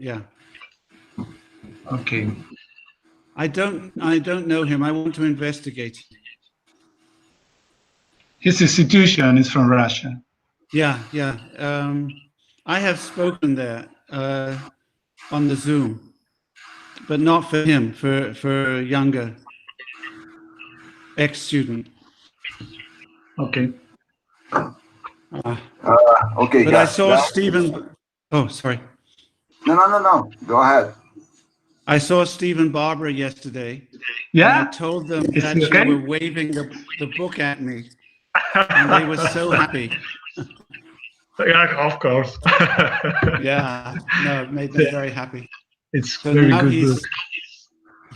Yeah. Okay. I don't know him. I want to investigate. His institution is from Russia. Yeah, yeah. I have spoken there on the Zoom, but not for him, for a younger ex-student. Okay. Okay, but I saw Stephen. Oh, sorry. No. Go ahead. I saw Stephen Barbara yesterday. Yeah. And I told them Is that he okay? you were waving the book at me, and they were so happy. Yeah, of course. Yeah, no, it made them very happy. It's So very now good book.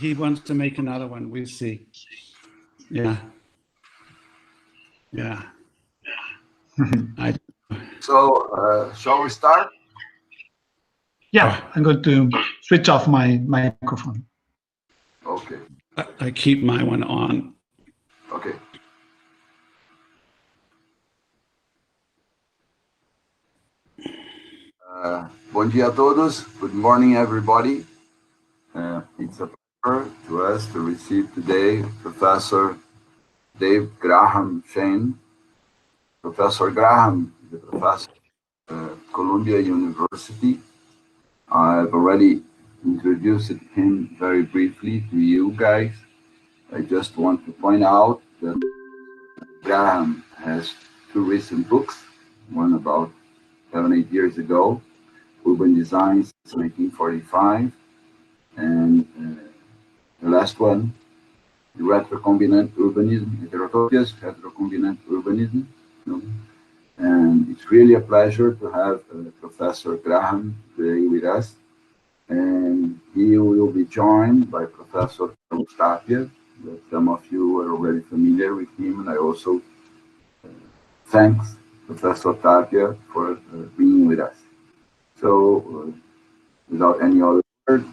he wants to make another one. We'll see. Yeah. Yeah. So, shall we start? Yeah, I'm going to switch off my microphone. Okay. I keep my one on. Okay. Bom dia a todos. Good morning, everybody. It's a pleasure to us to receive today Professor Dave Graham Shane. Professor Graham is a professor at Columbia University. I've already introduced him very briefly to you guys. I just want to point out that Graham has two recent books, one about 7-8 years ago, Urban Design since 1945, and the last one, Retrocombinant Urbanism, Heterotopias, Retrocombinant Urbanism. And it's really a pleasure to have Professor Graham today with us. And he will be joined by Professor Tapia, that some of you are already familiar with him. And I also thanks Professor Tapia for being with us. So without any other word,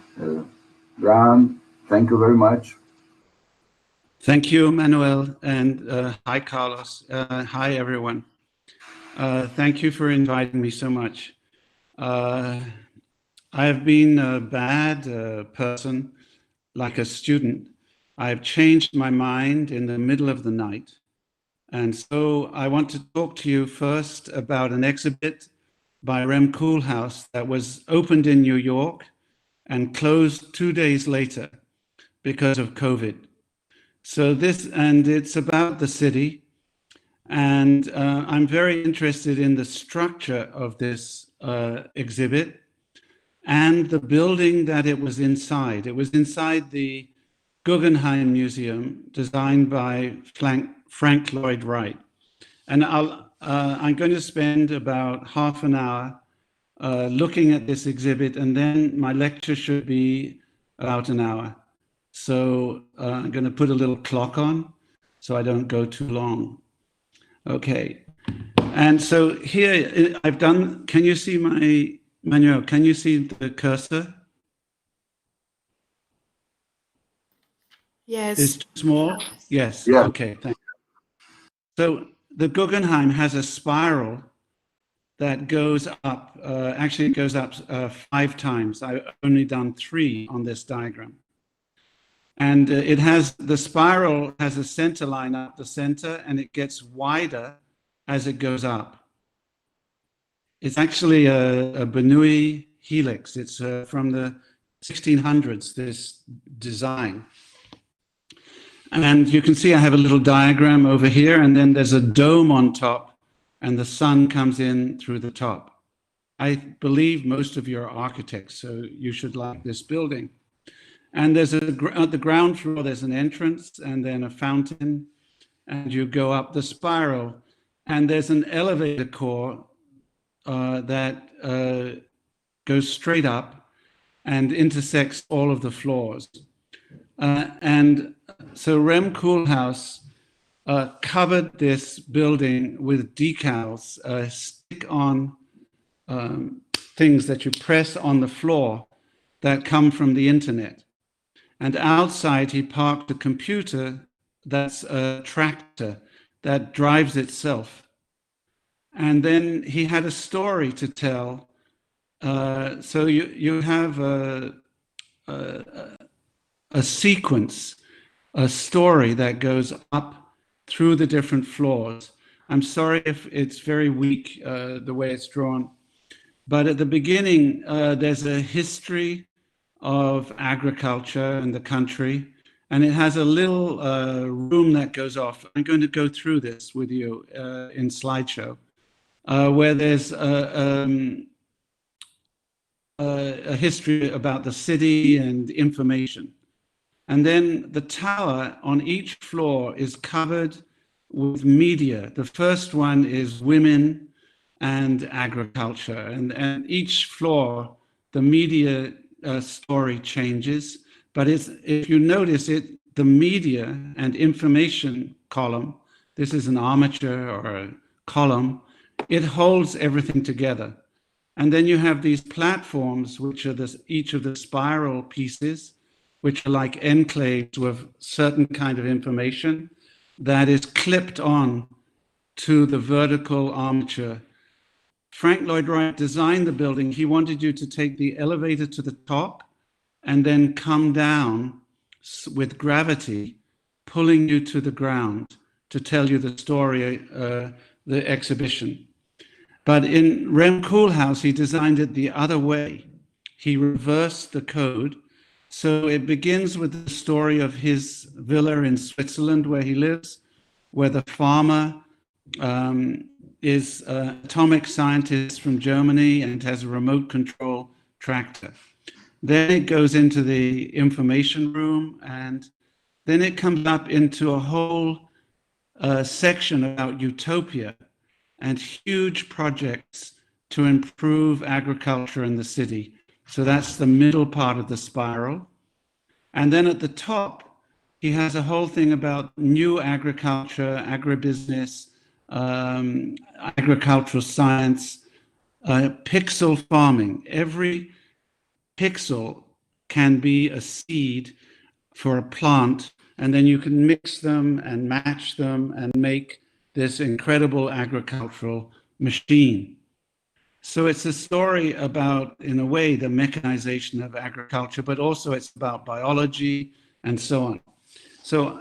Graham, thank you very much. Thank you, Manuel, and hi, Carlos. Hi, everyone. Thank you for inviting me so much. I have been a bad person, like a student. I've changed my mind in the middle of the night. And so I want to talk to you first about an exhibit by Rem Koolhaas that was opened in New York and closed 2 days later because of COVID. So it's about the city. And I'm very interested in the structure of this exhibit and the building that it was inside. It was inside the Guggenheim Museum, designed by Frank Lloyd Wright. And I'm going to spend about half an hour looking at this exhibit, and then my lecture should be about an hour. So I'm going to put a little clock on so I don't go too long. Okay. And so here I've done, can you see Manuel, can you see the cursor? Yes. It's too small? Yes. Yeah. Okay, thank you. So the Guggenheim has a spiral that goes up, actually it goes up 5 times. I've only done 3 on this diagram. And the spiral has a center line up the center, and it gets wider as it goes up. It's actually a Bernoulli helix. It's from the 1600s, this design. And you can see I have a little diagram over here, and then there's a dome on top, and the sun comes in through the top. I believe most of you are architects, so you should like this building. And there's at the ground floor, there's an entrance and then a fountain, and you go up the spiral, and there's an elevator core that goes straight up and intersects all of the floors. And so Rem Koolhaas covered this building with decals, stick-on things that you press on the floor that come from the internet. And outside, he parked a computer that's a tractor that drives itself. And then he had a story to tell so you have a sequence, a story that goes up through the different floors. I'm sorry if it's very weak, the way it's drawn, but at the beginning, there's a history of agriculture in the country, and it has a little room that goes off. I'm going to go through this with you in slideshow, where there's a history about the city and information. And then the tower on each floor is covered with media. The first one is women and agriculture. And each floor, the media story changes. But if you notice it, the media and information column, this is an armature or a column, it holds everything together. And then you have these platforms, which are each of the spiral pieces, which are like enclaves with certain kind of information that is clipped on to the vertical armature. Frank Lloyd Wright designed the building. He wanted you to take the elevator to the top and then come down with gravity, pulling you to the ground to tell you the story, the exhibition. But in Rem Koolhaas, he designed it the other way. He reversed the code. So it begins with the story of his villa in Switzerland where he lives, where the farmer is an atomic scientist from Germany and has a remote control tractor. Then it goes into the information room, and then it comes up into a whole section about utopia and huge projects to improve agriculture in the city. So that's the middle part of the spiral. And then at the top, he has a whole thing about new agriculture, agribusiness, agricultural science, pixel farming. Every pixel can be a seed for a plant, and then you can mix them and match them and make this incredible agricultural machine. So it's a story about, in a way, the mechanization of agriculture, but also it's about biology and so on. So,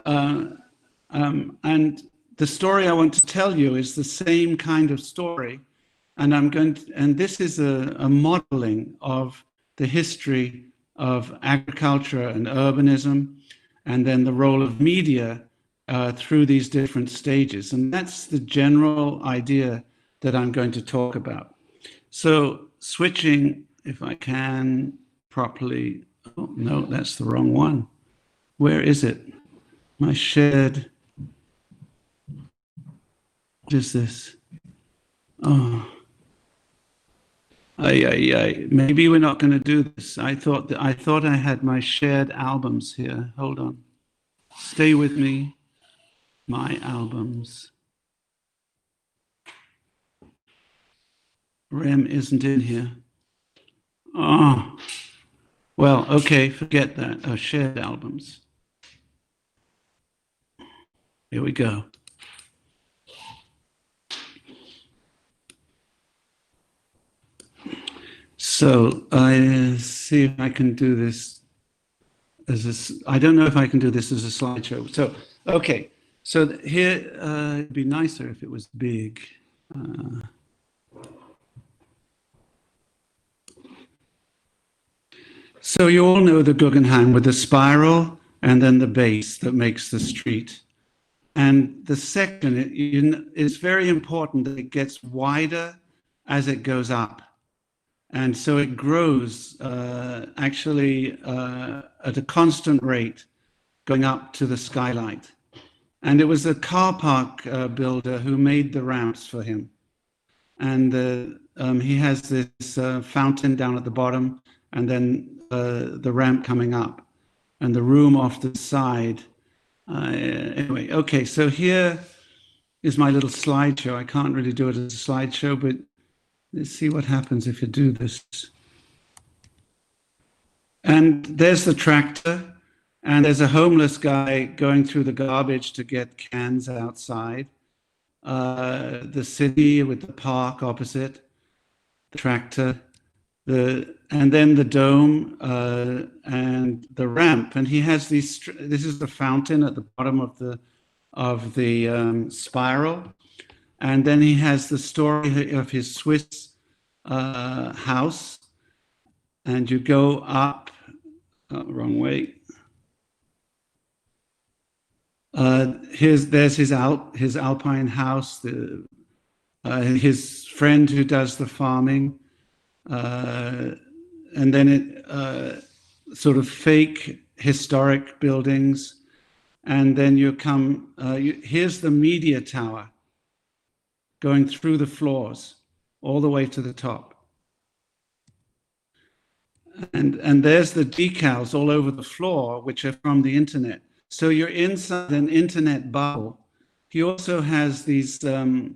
and the story I want to tell you is the same kind of story, and this is a modeling of the history of agriculture and urbanism, and then the role of media through these different stages. And that's the general idea that I'm going to talk about. So switching, if I can properly, oh no, that's the wrong one. Where is it? My shared, what is this? Oh, maybe we're not going to do this. I thought I had my shared albums here. Hold on. Stay with me. My albums. Rem isn't in here. Oh, well, okay, forget that. Oh, shared albums. Here we go. So I see if I can do this I don't know if I can do this as a slideshow. So, okay. So here, it'd be nicer if it was big. So you all know the Guggenheim with the spiral and then the base that makes the street. And the section, it's very important that it gets wider as it goes up. And so it grows actually at a constant rate going up to the skylight. And it was the car park builder who made the ramps for him. And he has this fountain down at the bottom, and then the ramp coming up, and the room off the side. Anyway, okay, so here is my little slideshow. I can't really do it as a slideshow, but let's see what happens if you do this. And there's the tractor, and there's a homeless guy going through the garbage to get cans outside. The city with the park opposite, the tractor, and then the dome and the ramp. And he has these. This is the fountain at the bottom of the spiral, and then he has the story of his Swiss house, and you go up. Wrong way. There's his alpine house. His friend who does the farming. And then it sort of fake historic buildings, and then you come. Here's the media tower going through the floors all the way to the top, and there's the decals all over the floor, which are from the internet. So you're inside an internet bubble. He also has these sort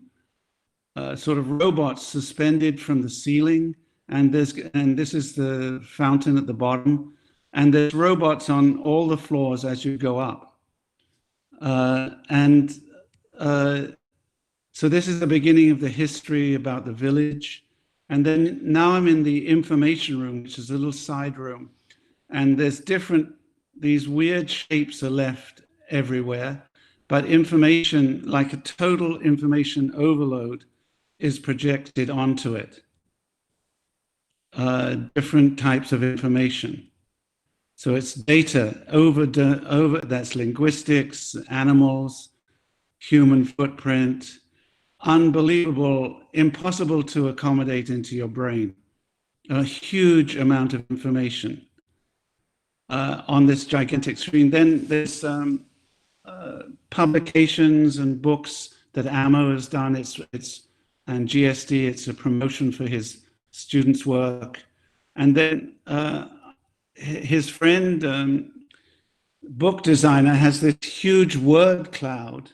of robots suspended from the ceiling. And this is the fountain at the bottom, and there's robots on all the floors as you go up. So this is the beginning of the history about the village. And then now I'm in the information room, which is a little side room. And there's these weird shapes are left everywhere, but information, like a total information overload, is projected onto it. Different types of information. So it's data over that's linguistics, animals, human footprint, unbelievable, impossible to accommodate into your brain. A huge amount of information on this gigantic screen. Then there's publications and books that Amo has done. And GSD, it's a promotion for his students' work. And then his friend, book designer, has this huge word cloud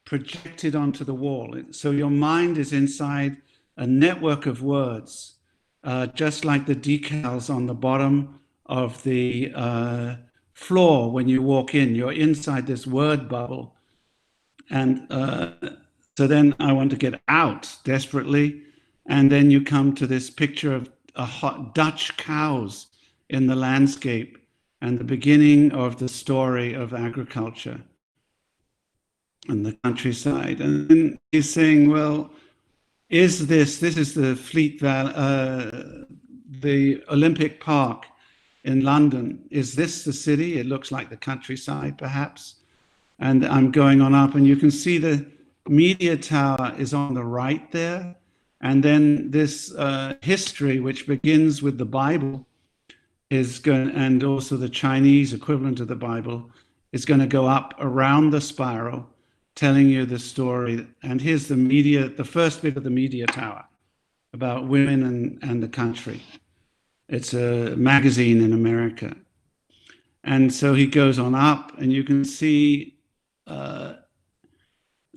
projected onto the wall. So your mind is inside a network of words, just like the decals on the bottom of the floor when you walk in. You're inside this word bubble. And so then I want to get out desperately. And then you come to this picture of Dutch cows in the landscape and the beginning of the story of agriculture and the countryside. And then he's saying, well, this is the Fleet Valley, the Olympic Park in London. Is this the city? It looks like the countryside, perhaps. And I'm going on up, and you can see the media tower is on the right there. And then this history, which begins with the Bible, and also the Chinese equivalent of the Bible, is going to go up around the spiral, telling you the story. And here's the first bit of the media tower about women and the country. It's a magazine in America. And so he goes on up, and you can see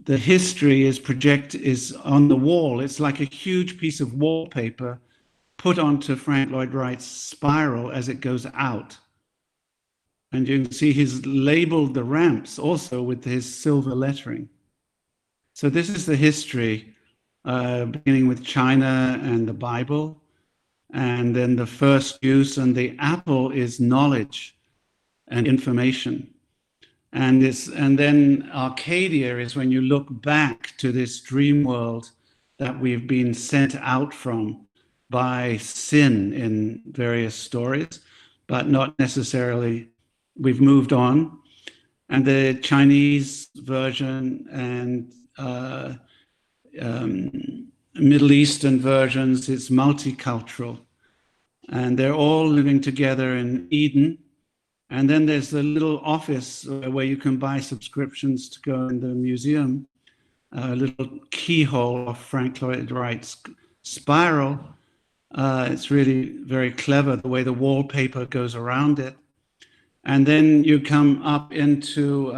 the history is on the wall. It's like a huge piece of wallpaper put onto Frank Lloyd Wright's spiral as it goes out. And you can see he's labeled the ramps also with his silver lettering. So this is the history, beginning with China and the Bible, and then the first use, and the apple is knowledge and information. And then Arcadia is when you look back to this dream world that we've been sent out from by sin in various stories, but not necessarily, we've moved on. And the Chinese version and Middle Eastern versions, it's multicultural. And they're all living together in Eden. And then there's the little office where you can buy subscriptions to go in the museum, a little keyhole of Frank Lloyd Wright's spiral. It's really very clever, the way the wallpaper goes around it. And then you come up into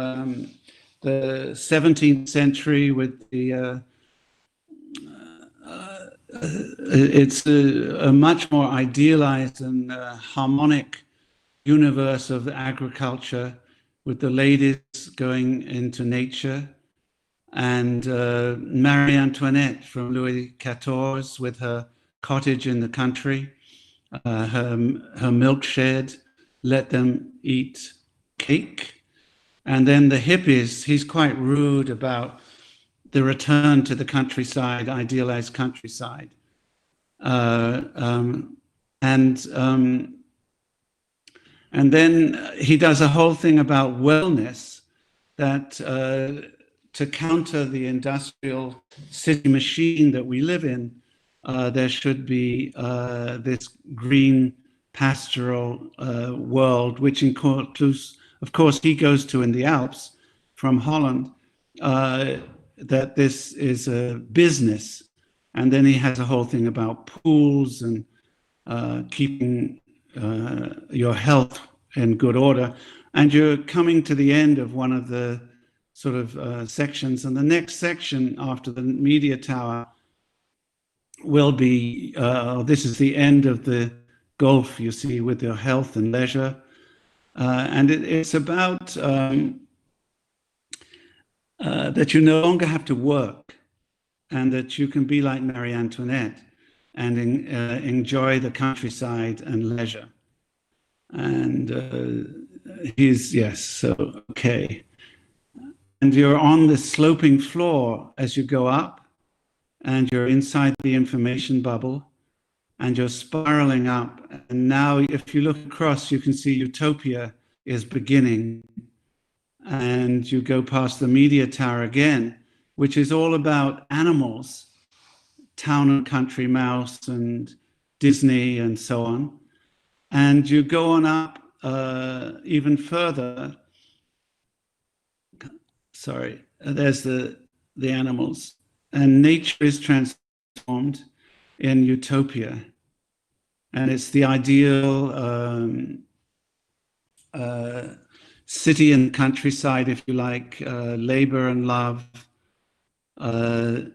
the 17th century with the, it's a much more idealized and harmonic universe of agriculture, with the ladies going into nature, and Marie Antoinette from Louis XIV with her cottage in the country, her milk shed, let them eat cake. And then the hippies, he's quite rude about the return to the countryside, idealized countryside. And then he does a whole thing about wellness, that to counter the industrial city machine that we live in, there should be this green pastoral world, which includes, of course, he goes to in the Alps from Holland, that this is a business. And then he has a whole thing about pools and keeping your health in good order. And you're coming to the end of one of the sort of sections. And the next section after the media tower will be, this is the end of the gulf, you see, with your health and leisure. And it's about that you no longer have to work, and that you can be like Marie Antoinette and enjoy the countryside and leisure. And so, okay. And you're on the sloping floor as you go up, and you're inside the information bubble, and you're spiraling up. And now if you look across, you can see utopia is beginning. And you go past the media tower again, which is all about animals, Town and Country Mouse and Disney and so on. And you go on up even further. Sorry, there's the animals. And nature is transformed in utopia. And it's the ideal city and countryside, if you like, labor and love. In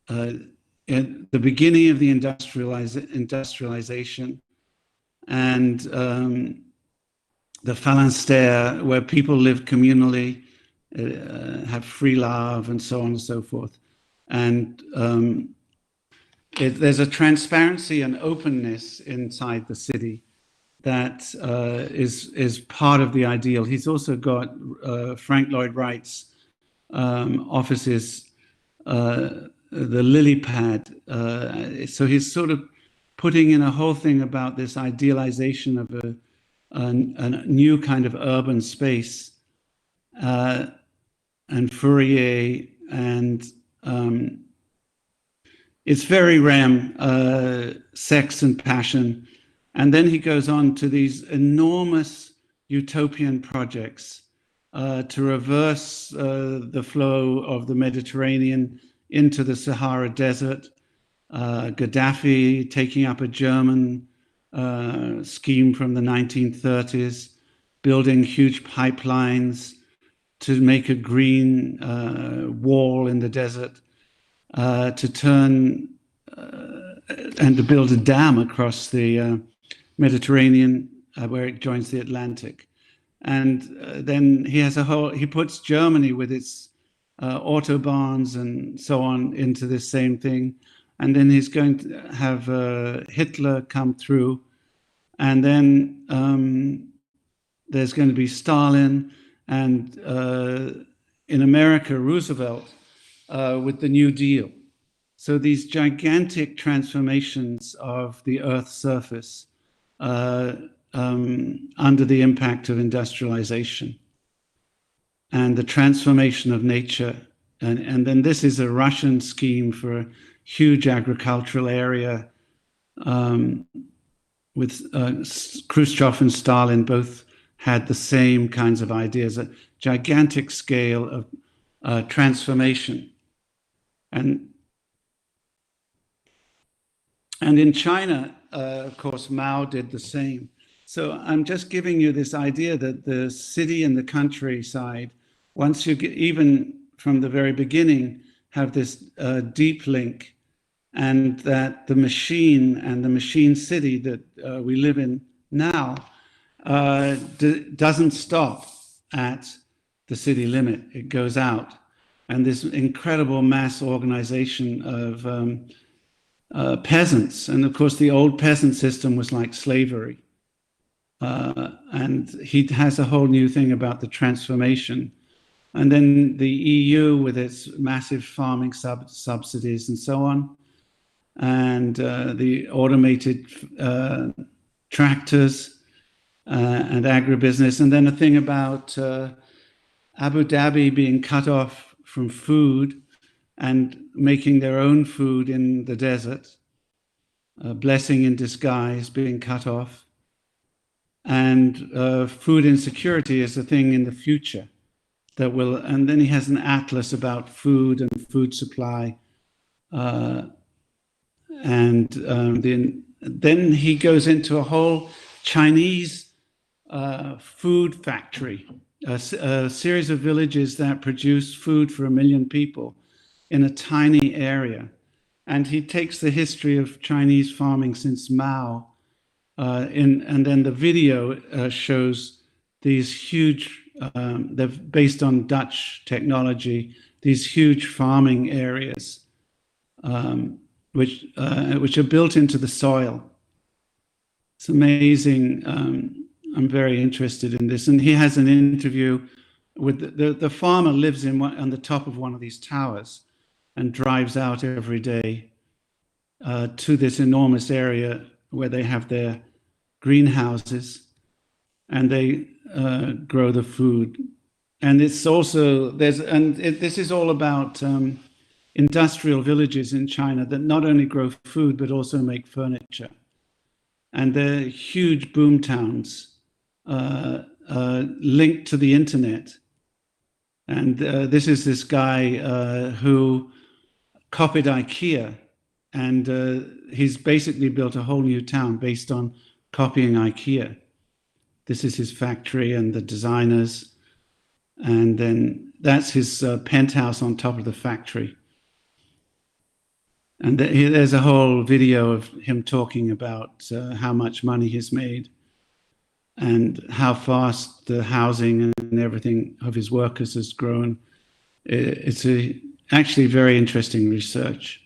the beginning of the industrialization, and the phalanstère, where people live communally, have free love, and so on and so forth. And there's a transparency and openness inside the city that is part of the ideal. He's also got Frank Lloyd Wright's offices, the lily pad. So he's sort of putting in a whole thing about this idealization of a new kind of urban space. And Fourier, and it's very Rem, sex and passion. And then he goes on to these enormous utopian projects to reverse the flow of the Mediterranean into the Sahara Desert. Gaddafi taking up a German scheme from the 1930s, building huge pipelines to make a green wall in the desert, to turn and to build a dam across the Mediterranean where it joins the Atlantic. And then he has he puts Germany with its autobahns and so on into this same thing. And then he's going to have Hitler come through. And then there's going to be Stalin, and in America, Roosevelt with the New Deal. So these gigantic transformations of the Earth's surface under the impact of industrialization, and the transformation of nature. And then this is a Russian scheme for a huge agricultural area with Khrushchev and Stalin both had the same kinds of ideas, a gigantic scale of transformation. And in China, of course, Mao did the same. So I'm just giving you this idea that the city and the countryside, once you get, even from the very beginning, have this deep link, and that the machine and the machine city that we live in now doesn't stop at the city limit. It goes out. And this incredible mass organization peasants. And of course, the old peasant system was like slavery. And he has a whole new thing about the transformation. And then the EU with its massive farming subsidies and so on, and the automated tractors and agribusiness. And then a thing about Abu Dhabi being cut off from food and making their own food in the desert, a blessing in disguise, being cut off. And food insecurity is a thing in the future that will, and then he has an atlas about food and food supply. Then he goes into a whole Chinese food factory, a series of villages that produce food for 1 million people in a tiny area. And he takes the history of Chinese farming since Mao, and then the video shows these huge, they're based on Dutch technology, these huge farming areas, which are built into the soil. It's amazing. I'm very interested in this. And he has an interview with the farmer lives on the top of one of these towers and drives out every day to this enormous area where they have their greenhouses and they grow the food. And it's also, this is all about industrial villages in China that not only grow food, but also make furniture. And they're huge boom towns linked to the internet. And this is this guy who copied IKEA, and he's basically built a whole new town based on copying IKEA. This is his factory and the designers. And then that's his penthouse on top of the factory. And there's a whole video of him talking about how much money he's made and how fast the housing and everything of his workers has grown. It's actually very interesting research.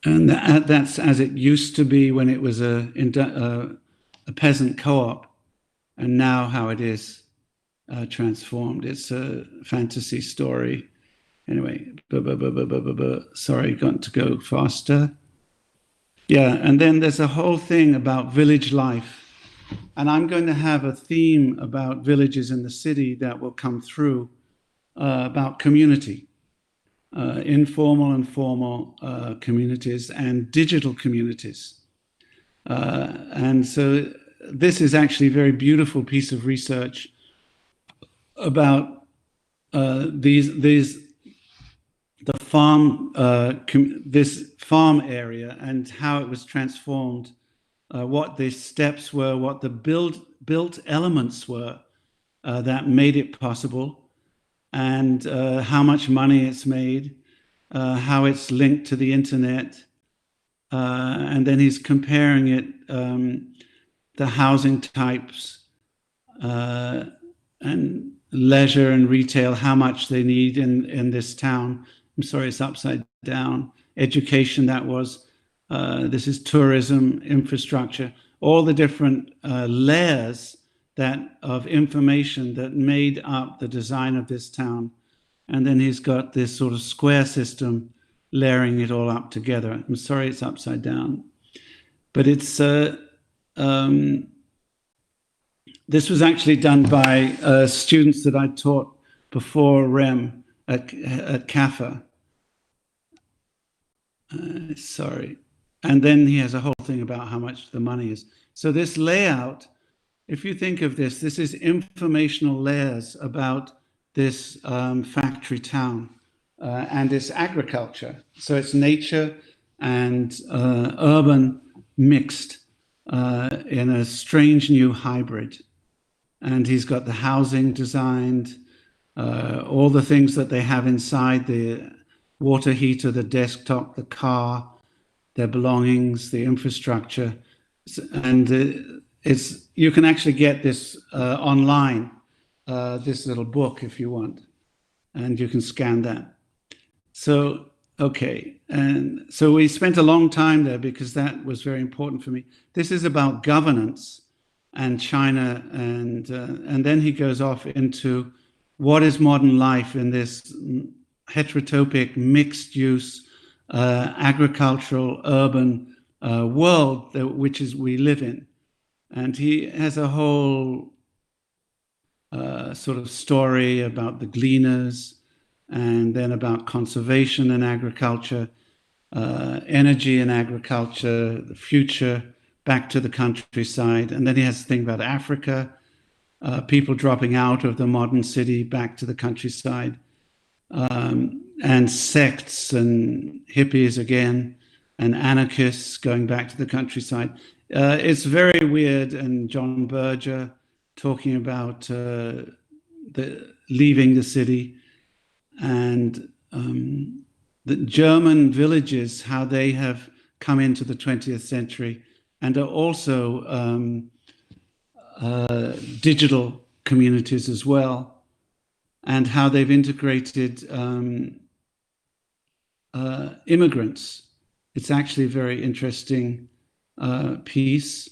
And that's as it used to be when it was a peasant co-op, and now how it is transformed. It's a fantasy story. Anyway, sorry, got to go faster. Yeah, and then there's a whole thing about village life. And I'm going to have a theme about villages in the city that will come through about community, informal and formal communities and digital communities. And so this is actually a very beautiful piece of research about the farm, this farm area and how it was transformed, what the steps were, what the built elements were that made it possible, and how much money it's made, how it's linked to the internet. And then he's comparing it, the housing types, and leisure and retail, how much they need in this town. I'm sorry, it's upside down. Education, that was. This is tourism, infrastructure, all the different layers of information that made up the design of this town. And then he's got this sort of square system layering it all up together. I'm sorry, it's upside down. But it's, this was actually done by students that I taught before REM at CAFA. Sorry. And then he has a whole thing about how much the money is. So this layout, if you think of this is informational layers about this factory town and it's agriculture. So it's nature and urban mixed in a strange new hybrid. And he's got the housing designed, all the things that they have inside, the water heater, the desktop, the car, their belongings, the infrastructure. And you can actually get this online, this little book if you want, and you can scan that. So, okay. And so we spent a long time there because that was very important for me. This is about governance and China. And then he goes off into what is modern life in this heterotopic, mixed use, agricultural, urban world which is we live in. And he has a whole sort of story about the gleaners, and then about conservation and agriculture, energy and agriculture, the future, back to the countryside. And then he has a thing about Africa, people dropping out of the modern city back to the countryside, and sects and hippies again, and anarchists going back to the countryside. It's very weird. And John Berger talking about leaving the city, and the German villages, how they have come into the 20th century and are also digital communities as well, and how they've integrated immigrants. It's actually a very interesting piece.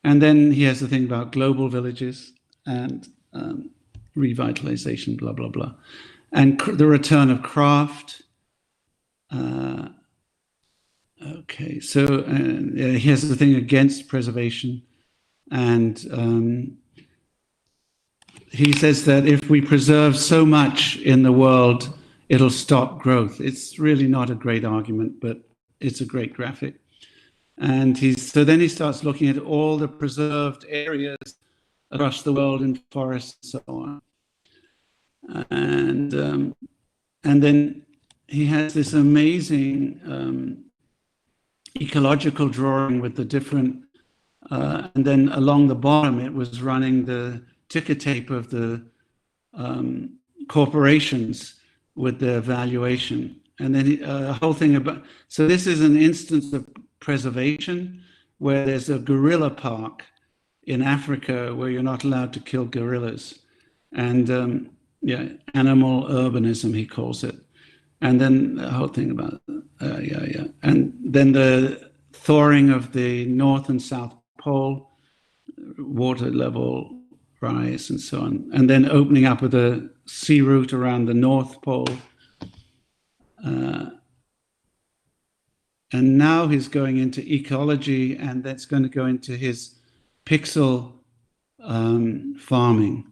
And then he has the thing about global villages and revitalization, blah, blah, blah. And the return of craft. Okay, so here's the thing against preservation. And he says that if we preserve so much in the world, it'll stop growth. It's really not a great argument, but it's a great graphic. And so then he starts looking at all the preserved areas across the world in forests and so on. And then he has this amazing ecological drawing with the different, and then along the bottom it was running the ticker tape of the corporations with their valuation. And then a whole thing about, so this is an instance of preservation where there's a gorilla park in Africa where you're not allowed to kill gorillas. And yeah, animal urbanism, he calls it. And then the whole thing about, and then the thawing of the North and South Pole, water level rise and so on. And then opening up of the sea route around the North Pole. And now he's going into ecology, and that's going to go into his pixel farming,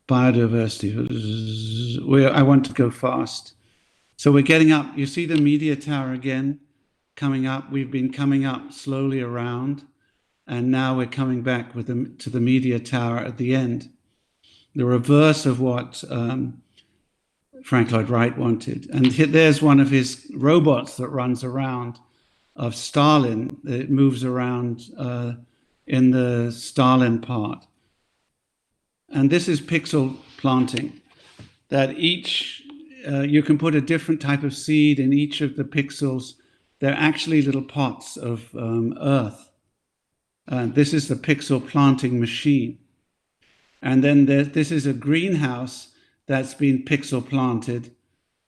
biodiversity. I want to go fast. So we're getting up. You see the media tower again coming up. We've been coming up slowly around, and now we're coming back to the media tower at the end. The reverse of what Frank Lloyd Wright wanted. And there's one of his robots that runs around of Stalin. It moves around in the Stalin part. And this is pixel planting, that each, you can put a different type of seed in each of the pixels. They're actually little pots of earth. This is the pixel planting machine. And then this is a greenhouse that's been pixel planted.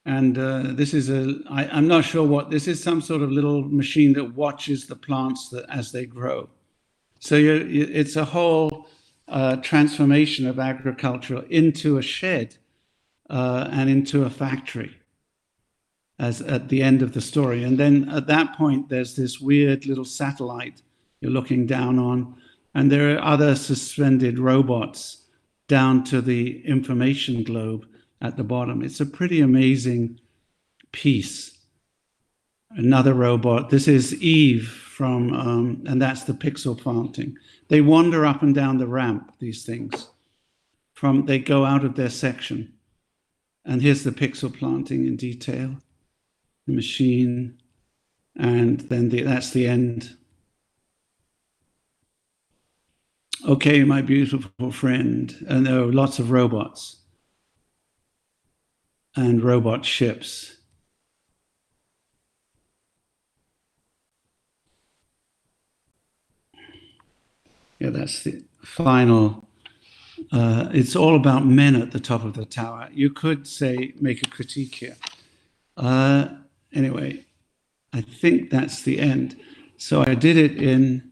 And this is I'm not sure what, this is some sort of little machine that watches the plants as they grow. So it's a whole transformation of agriculture into a shed and into a factory as at the end of the story. And then at that point, there's this weird little satellite you're looking down on, and there are other suspended robots down to the information globe at the bottom. It's a pretty amazing piece. Another robot. This is Eve from, and that's the pixel planting. They wander up and down the ramp, these things. They go out of their section. And here's the pixel planting in detail, the machine, and then that's the end. Okay, my beautiful friend. And there are lots of robots and robot ships. Yeah, that's the final it's all about men at the top of the tower. You could say, make a critique here. Anyway, I think that's the end. So I did it in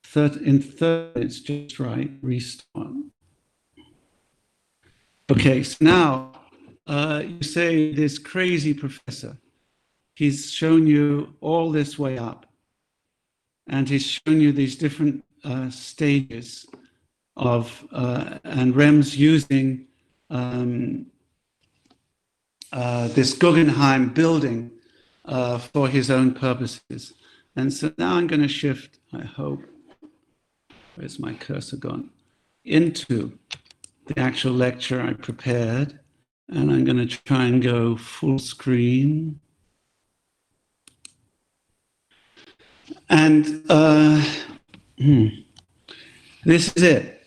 30 minutes, just right, restart. Okay, so now you say this crazy professor, he's shown you all this way up, and he's shown you these different stages of, and Rem's using this Guggenheim building for his own purposes. And so now I'm going to shift, I hope, where's my cursor gone, into the actual lecture I prepared. And I'm going to try and go full screen. And this is it.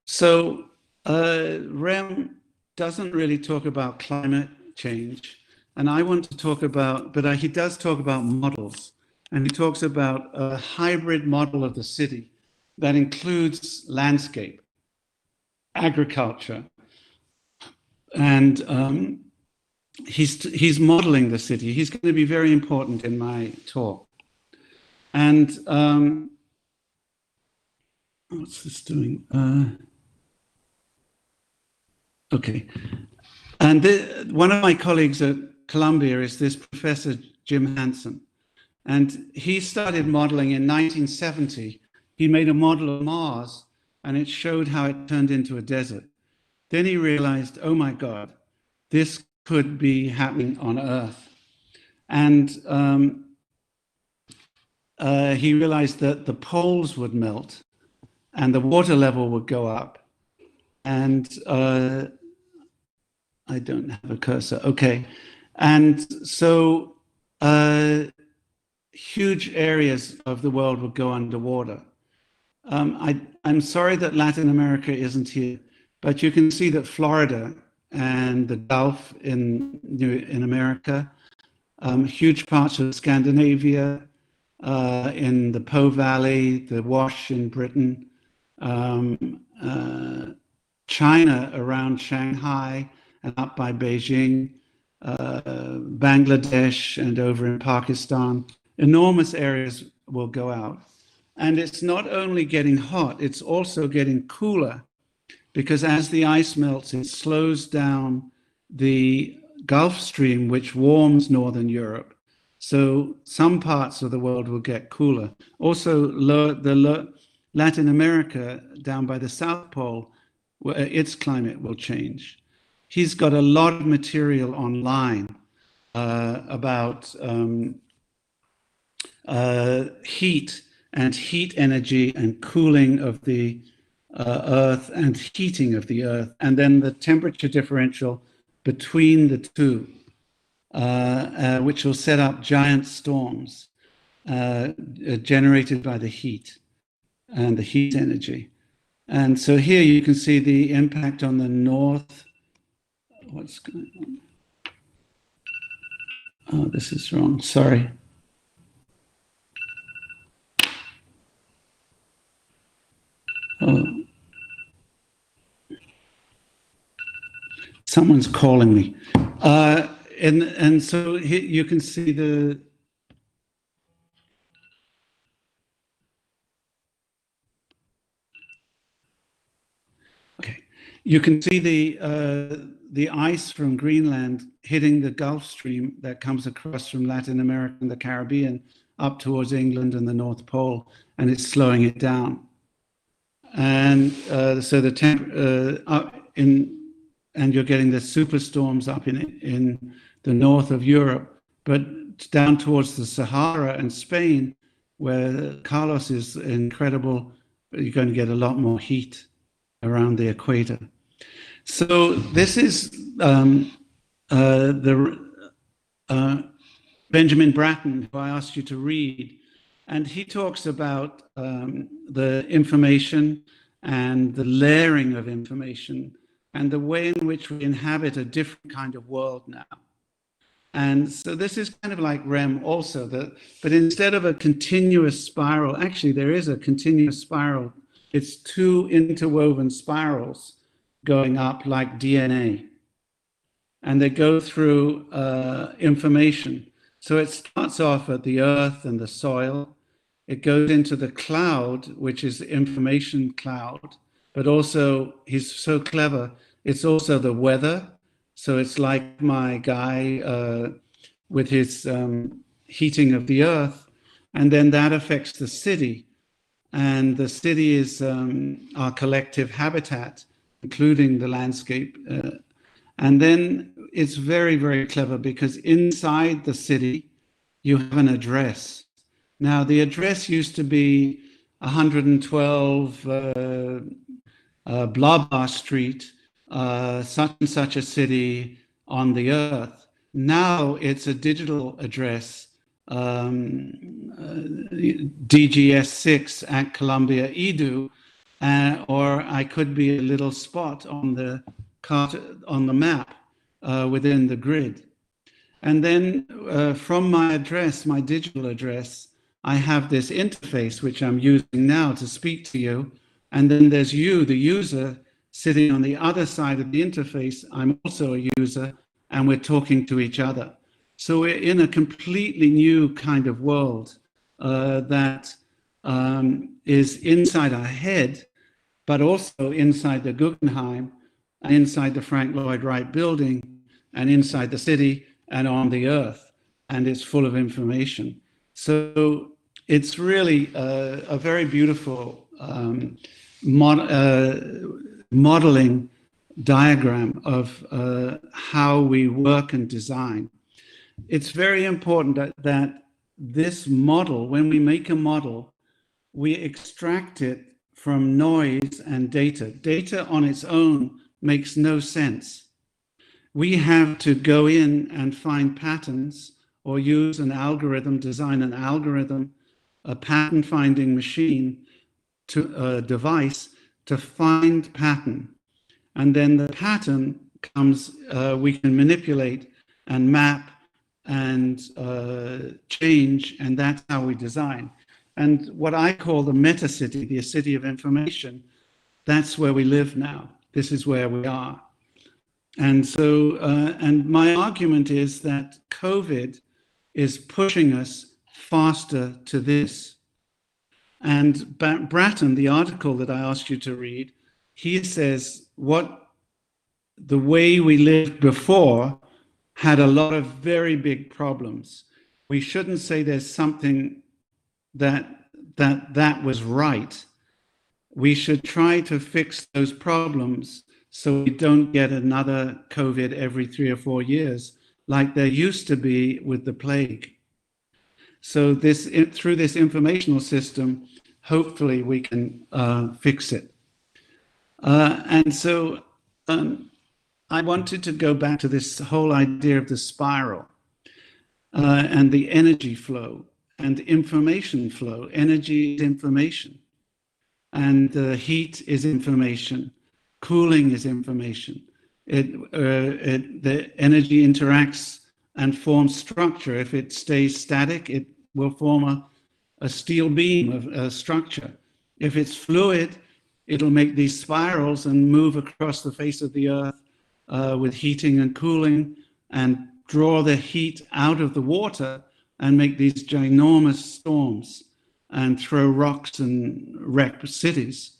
So Rem doesn't really talk about climate change. And I want to talk about, but he does talk about models. And he talks about a hybrid model of the city that includes landscape, agriculture, and he's modeling the city. He's going to be very important in my talk. And what's this doing? Okay. And one of my colleagues at Columbia is this Professor Jim Hansen. And he started modeling in 1970. He made a model of Mars, and it showed how it turned into a desert. Then he realized, oh my God, this could be happening on Earth. And he realized that the poles would melt and the water level would go up. And I don't have a cursor, okay. And so huge areas of the world would go underwater. I'm sorry that Latin America isn't here, but you can see that Florida and the Gulf in America, huge parts of Scandinavia, in the Po Valley, the Wash in Britain, China around Shanghai and up by Beijing, Bangladesh and over in Pakistan, enormous areas will go out. And it's not only getting hot, it's also getting cooler, because as the ice melts, it slows down the Gulf Stream, which warms Northern Europe. So some parts of the world will get cooler. Also, Latin America, down by the South Pole, its climate will change. He's got a lot of material online about heat and heat energy and cooling of the Earth and heating of the Earth, and then the temperature differential between the two, which will set up giant storms generated by the heat and the heat energy. And so here you can see the impact on the north. What's going on? Oh, this is wrong, sorry. Oh. Someone's calling me. And so here you can see the, okay, you can see the ice from Greenland hitting the Gulf Stream that comes across from Latin America and the Caribbean up towards England and the North Pole, and it's slowing it down. And so the and you're getting the superstorms up in the north of Europe, but down towards the Sahara and Spain, where Carlos is incredible, you're going to get a lot more heat around the equator. So this is Benjamin Bratton, who I asked you to read, and he talks about the information and the layering of information and the way in which we inhabit a different kind of world now. And so this is kind of like REM also, but instead of a continuous spiral, actually there is a continuous spiral It's two interwoven spirals going up like DNA. And they go through information. So it starts off at the earth and the soil. It goes into the cloud, which is the information cloud. But also, he's so clever, it's also the weather. So it's like my guy with his heating of the earth. And then that affects the city. And the city is our collective habitat, including the landscape. And then it's very, very clever because inside the city, you have an address. Now, the address used to be 112 blah blah street, such and such a city on the earth. Now it's a digital address, DGS6 at Columbia Edu, or I could be a little spot on the map within the grid. And then from my address, my digital address, I have this interface which I'm using now to speak to you. And then there's you, the user, sitting on the other side of the interface. I'm also a user, and we're talking to each other. So we're in a completely new kind of world that is inside our head, but also inside the Guggenheim, and inside the Frank Lloyd Wright building, and inside the city, and on the earth, and it's full of information. So it's really a very beautiful modeling diagram of how we work and design. It's very important that this model, when we make a model, we extract it from noise and data. Data on its own makes no sense. We have to go in and find patterns or use an algorithm, design an algorithm, a pattern finding machine, device to find pattern. And then the pattern comes, we can manipulate and map and change, and that's how we design. And what I call the meta city, the city of information, that's where we live now. This is where we are. And so, and my argument is that COVID is pushing us faster to this. And Bratton, the article that I asked you to read, he says the way we lived before had a lot of very big problems. We shouldn't say there's something that was right. We should try to fix those problems so we don't get another COVID every 3 or 4 years, like there used to be with the plague. So through this informational system, hopefully we can fix it. And so I wanted to go back to this whole idea of the spiral and the energy flow and information flow. Energy is information, and heat is information. Cooling is information. The energy interacts and forms structure. If it stays static, it will form a steel beam of a structure. If it's fluid, it'll make these spirals and move across the face of the earth with heating and cooling, and draw the heat out of the water and make these ginormous storms and throw rocks and wreck cities.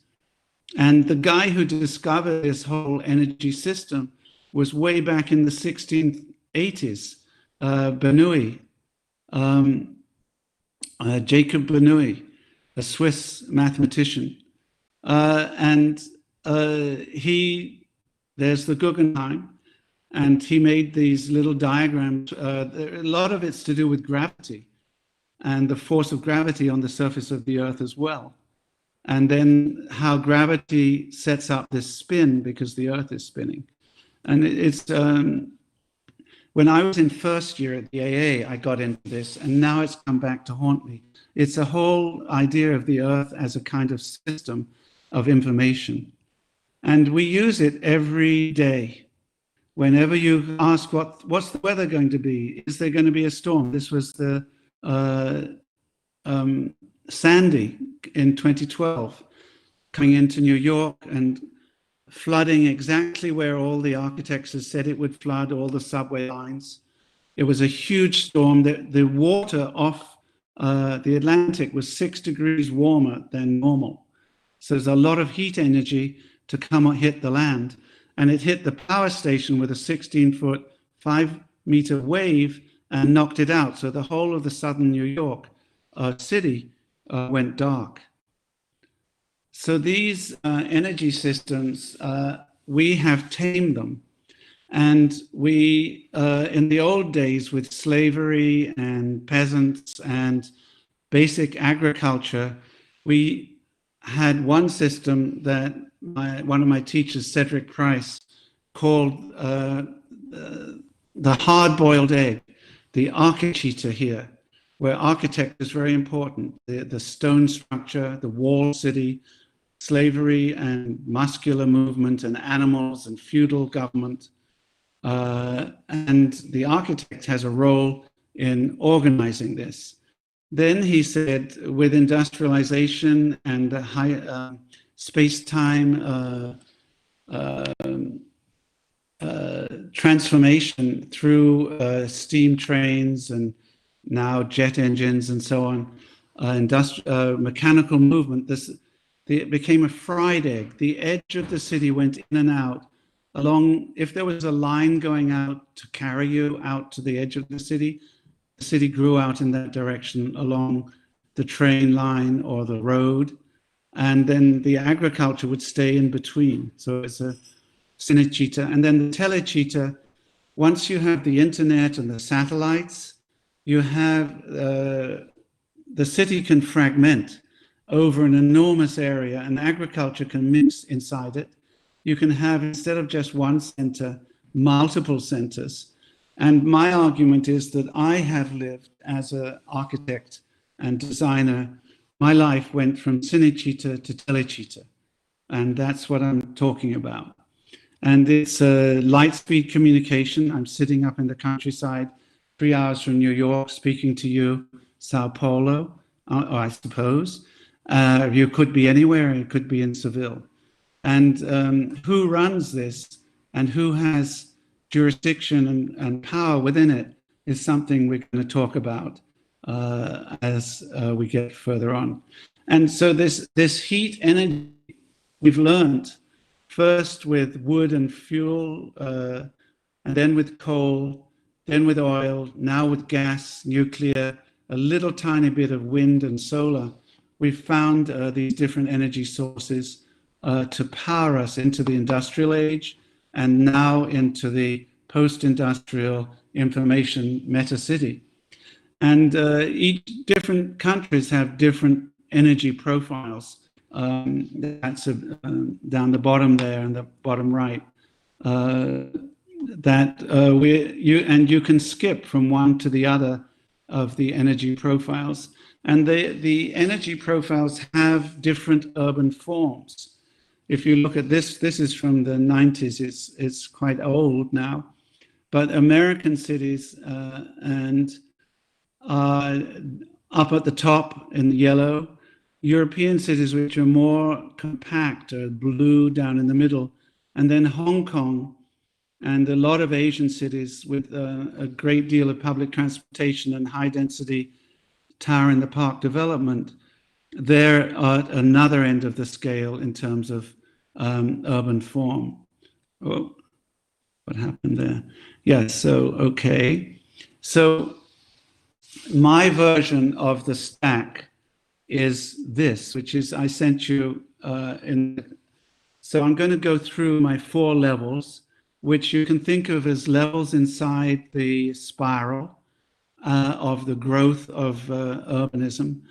And the guy who discovered this whole energy system was way back in the 1680s, Bernoulli, Jacob Bernoulli, a Swiss mathematician. There's the Guggenheim, and he made these little diagrams. A lot of it's to do with gravity and the force of gravity on the surface of the earth as well. And then how gravity sets up this spin because the earth is spinning. And it's, when I was in first year at the AA, I got into this, and now it's come back to haunt me. It's a whole idea of the earth as a kind of system of information. And we use it every day. Whenever you ask what's the weather going to be? Is there going to be a storm? This was the Sandy in 2012. coming into New York and flooding exactly where all the architects had said it would flood, all the subway lines. It was a huge storm. The water off the Atlantic was 6 degrees warmer than normal. So there's a lot of heat energy to come and hit the land. And it hit the power station with a 16-foot, 5-meter wave and knocked it out. So the whole of the southern New York city went dark. So these energy systems, we have tamed them. And we, in the old days with slavery and peasants and basic agriculture, we had one system that one of my teachers, Cedric Price, called the hard-boiled egg, the architecture here, where architecture is very important. The stone structure, the walled city, slavery and muscular movement and animals and feudal government. And the architect has a role in organizing this. Then he said, with industrialization and the high space-time transformation through steam trains and now jet engines and so on, mechanical movement, it became a fried egg. The edge of the city went in and out along, if there was a line going out to carry you out to the edge of the city grew out in that direction along the train line or the road. And then the agriculture would stay in between. So it's a cinecittà. And then the telecittà, once you have the internet and the satellites, you have, the city can fragment over an enormous area and agriculture can mix inside it. You can have, instead of just one center, multiple centers. And my argument is that I have lived as an architect and designer. My life went from cinecittà to telecittà. And that's what I'm talking about. And it's a light speed communication. I'm sitting up in the countryside, 3 hours from New York, speaking to you, Sao Paulo, I suppose. You could be anywhere, it could be in Seville. And who runs this and who has jurisdiction and power within it is something we're going to talk about as we get further on. And so this heat energy we've learned first with wood and fuel, and then with coal, then with oil, now with gas, nuclear, a little tiny bit of wind and solar. We've found these different energy sources to power us into the industrial age and now into the post-industrial information meta-city. And each different countries have different energy profiles. That's down the bottom there and the bottom right. You can skip from one to the other of the energy profiles. And the energy profiles have different urban forms. If you look at this is from the 90s, it's quite old now, but American cities and up at the top in yellow, European cities which are more compact are blue down in the middle, and then Hong Kong and a lot of Asian cities with a great deal of public transportation and high density tower in the park development. They're at another end of the scale in terms of urban form. Oh, what happened there? Yeah, so, okay. So my version of the stack is this, which is I sent you so I'm going to go through my 4 levels, which you can think of as levels inside the spiral of the growth of urbanism.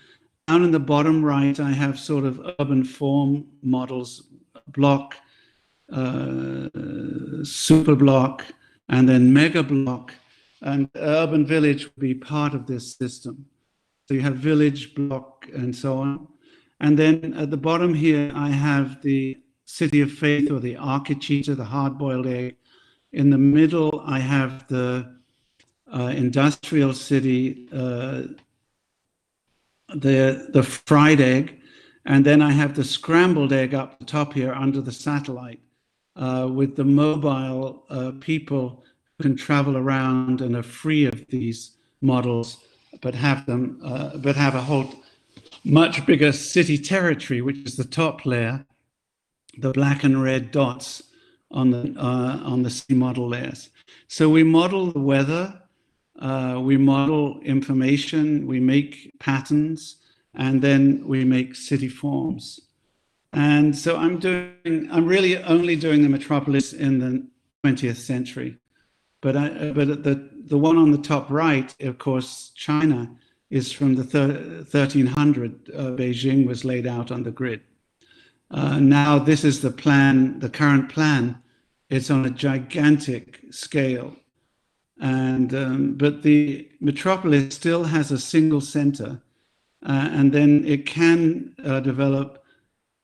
Down in the bottom right, I have sort of urban form models, block, super block, and then mega block, and urban village will be part of this system. So you have village, block, and so on. And then at the bottom here, I have the city of faith or the architecture, the hard-boiled egg. In the middle, I have the industrial city, the fried egg. And then I have the scrambled egg up the top here under the satellite with the mobile people who can travel around and are free of these models, but have a whole much bigger city territory, which is the top layer, the black and red dots on the city model layers. So we model the weather, we model information, we make patterns, and then we make city forms. And so I'm really only doing the metropolis in the 20th century. But the one on the top right, of course, China, is from the 1300. Beijing was laid out on the grid. Now this is the plan, the current plan. It's on a gigantic scale. And but the metropolis still has a single center, and then it can develop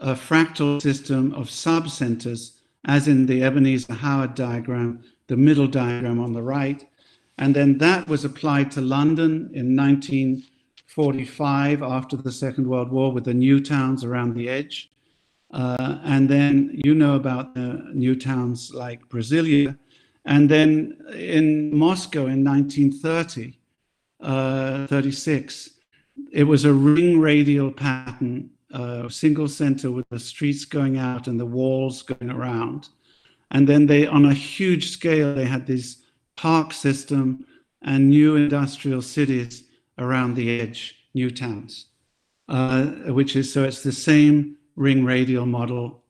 a fractal system of sub-centers, as in the Ebenezer-Howard diagram, the middle diagram on the right. And then that was applied to London in 1945 after the Second World War with the new towns around the edge. And then you know about the new towns like Brasilia. And then in Moscow in 1930, 36, it was a ring radial pattern, single center with the streets going out and the walls going around. And then they, on a huge scale, they had this park system and new industrial cities around the edge, new towns, which is, so it's the same ring radial model,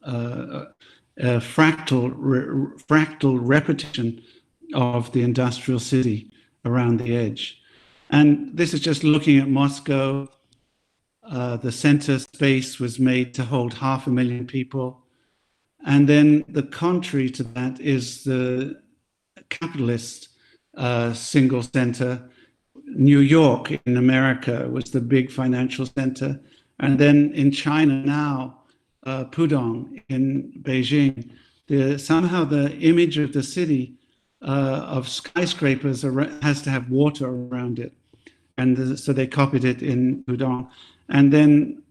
fractal repetition of the industrial city around the edge. And this is just looking at Moscow. The center space was made to hold 500,000 people. And then the contrary to that is the capitalist single center. New York in America was the big financial center. And then in China now, Pudong in Beijing, somehow the image of the city of skyscrapers has to have water around it. And so they copied it in Pudong. And then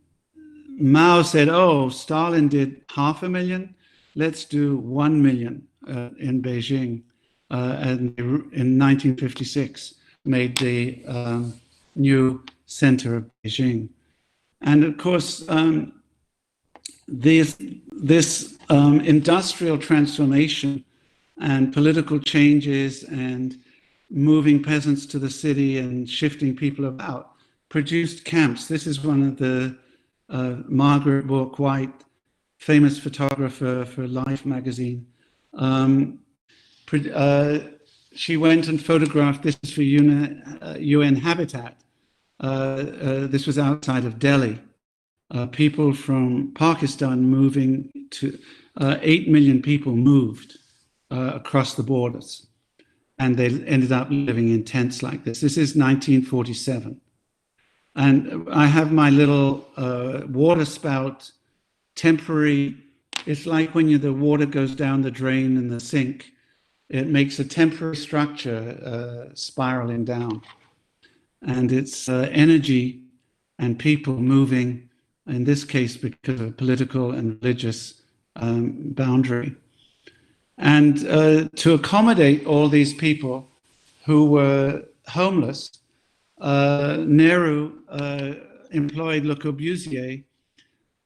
Mao said, oh, Stalin did 500,000. Let's do 1 million in Beijing. And in 1956, made the new center of Beijing. And of course, this industrial transformation and political changes and moving peasants to the city and shifting people about produced camps. This is one of the Margaret Bourke-White, famous photographer for Life magazine. She went and photographed, this is for UN Habitat. This was outside of Delhi. People from Pakistan moving to, 8 million people moved across the borders. And they ended up living in tents like this. This is 1947. And I have my little water spout, temporary. It's like when the water goes down the drain in the sink. It makes a temporary structure spiraling down. And it's energy and people moving, in this case, because of political and religious boundary. And to accommodate all these people who were homeless, Nehru employed Le Corbusier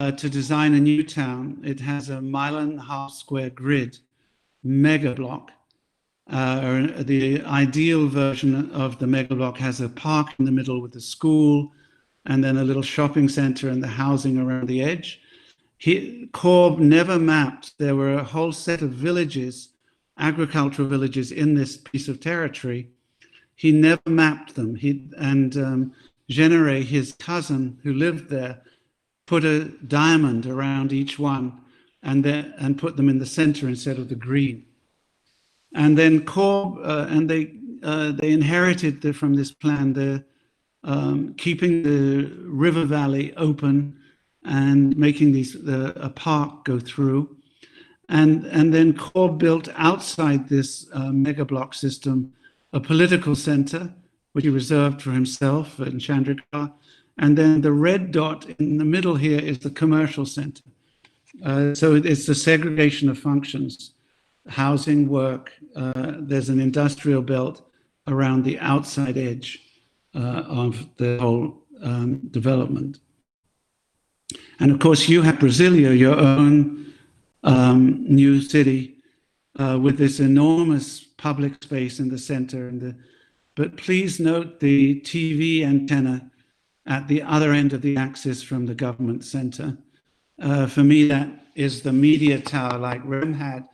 to design a new town. It has a 1.5 mile square grid, mega block. The ideal version of the mega block has a park in the middle with a school and then a little shopping center and the housing around the edge. Corb never mapped. There were a whole set of villages, agricultural villages in this piece of territory. He never mapped them. Généré, his cousin who lived there, put a diamond around each one and put them in the center instead of the green. And then Corb, they inherited from this plan keeping the river valley open and making a park go through. And then Corb built outside this mega block system a political center, which he reserved for himself in Chandrika, And then the red dot in the middle here is the commercial center. So it's the segregation of functions, housing, work. There's an industrial belt around the outside edge of the whole development. And of course, you have Brasilia, your own new city, with this enormous public space in the center. But please note the TV antenna at the other end of the axis from the government center. For me, that is the media tower like Rem had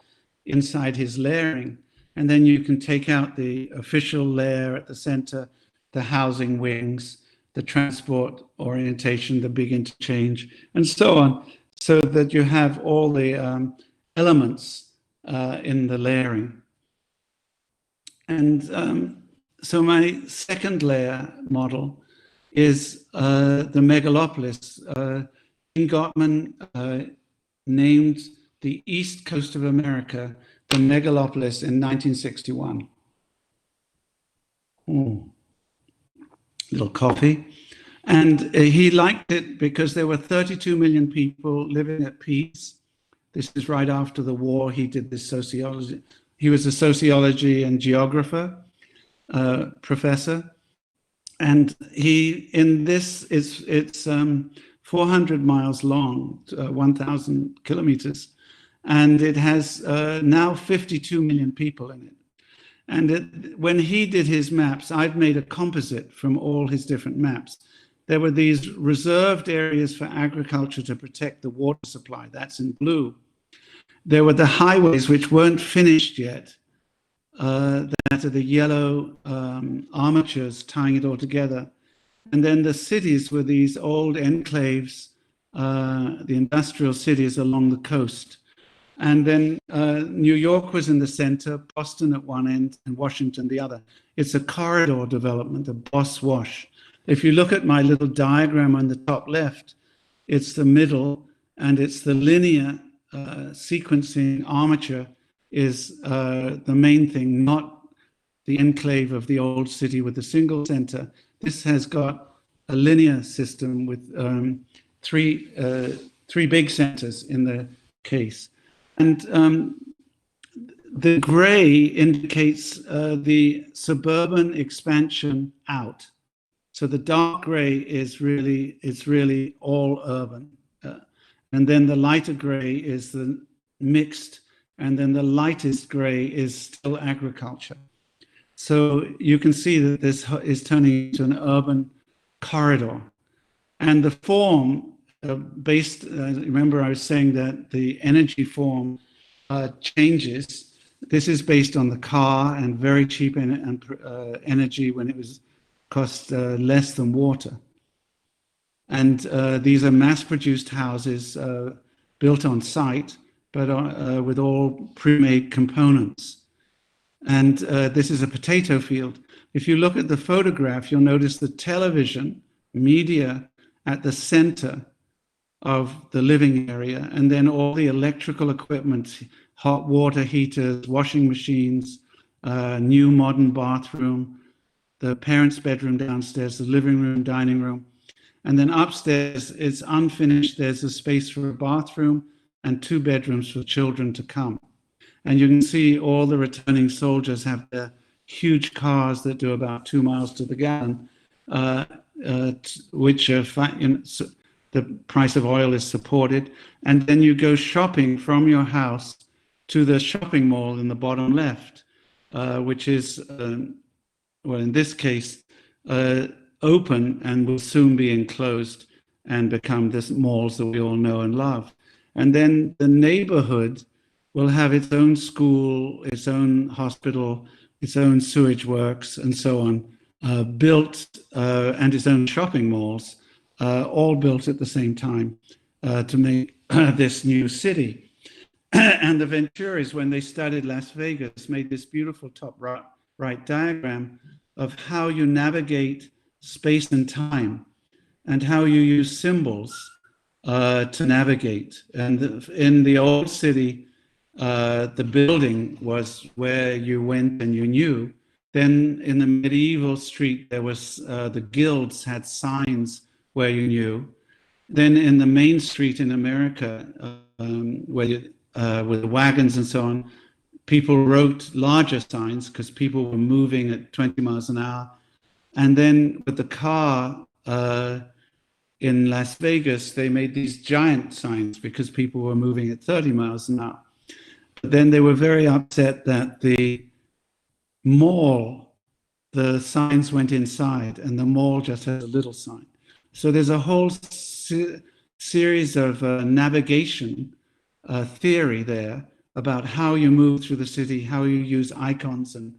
inside his layering. And then you can take out the official layer at the center, the housing wings, the transport orientation, the big interchange, and so on, so that you have all the elements in the layering. And so my second layer model is the megalopolis. King Gottman named the east coast of America the megalopolis in 1961. Little coffee. And he liked it because there were 32 million people living at peace. This is right after the war. He did this sociology. He was a sociology and geographer professor. And it's 400 miles long, 1,000 kilometers. And it has now 52 million people in it. And when he did his maps, I'd made a composite from all his different maps. There were these reserved areas for agriculture to protect the water supply. That's in blue. There were the highways which weren't finished yet. That are the yellow armatures tying it all together. And then the cities were these old enclaves, the industrial cities along the coast. And then New York was in the center, Boston at one end, and Washington the other. It's a corridor development, a boss wash. If you look at my little diagram on the top left, it's the middle, and it's the linear sequencing armature is the main thing, not the enclave of the old city with a single center. This has got a linear system with three big centers in the case. And the gray indicates the suburban expansion out. So the dark gray is really all urban. And then the lighter gray is the mixed, and then the lightest gray is still agriculture. So you can see that this is turning into an urban corridor. And the form remember I was saying that the energy form changes. This is based on the car and very cheap energy when it was cost less than water. And these are mass-produced houses built on site, but with all pre-made components. And this is a potato field. If you look at the photograph, you'll notice the television, media at the center of the living area, and then all the electrical equipment, hot water heaters, washing machines, new modern bathroom, the parents' bedroom downstairs, the living room, dining room. And then upstairs, it's unfinished. There's a space for a bathroom and 2 bedrooms for children to come. And you can see all the returning soldiers have their huge cars that do about 2 miles to the gallon, which are the price of oil is supported. And then you go shopping from your house to the shopping mall in the bottom left, which is, well, in this case, open and will soon be enclosed and become the malls that we all know and love. And then the neighborhood will have its own school, its own hospital, its own sewage works, and so on, built, and its own shopping malls, all built at the same time to make this new city. And the Venturis, when they studied Las Vegas, made this beautiful top right diagram of how you navigate space and time and how you use symbols to navigate. And in the old city, the building was where you went and you knew. Then in the medieval street, there was the guilds had signs where you knew. Then in the main street in America, with wagons and so on, people wrote larger signs because people were moving at 20 miles an hour. And then with the car in Las Vegas, they made these giant signs because people were moving at 30 miles an hour. But then they were very upset that the mall, the signs went inside and the mall just has a little sign. So there's a whole series of navigation theory there about how you move through the city, how you use icons and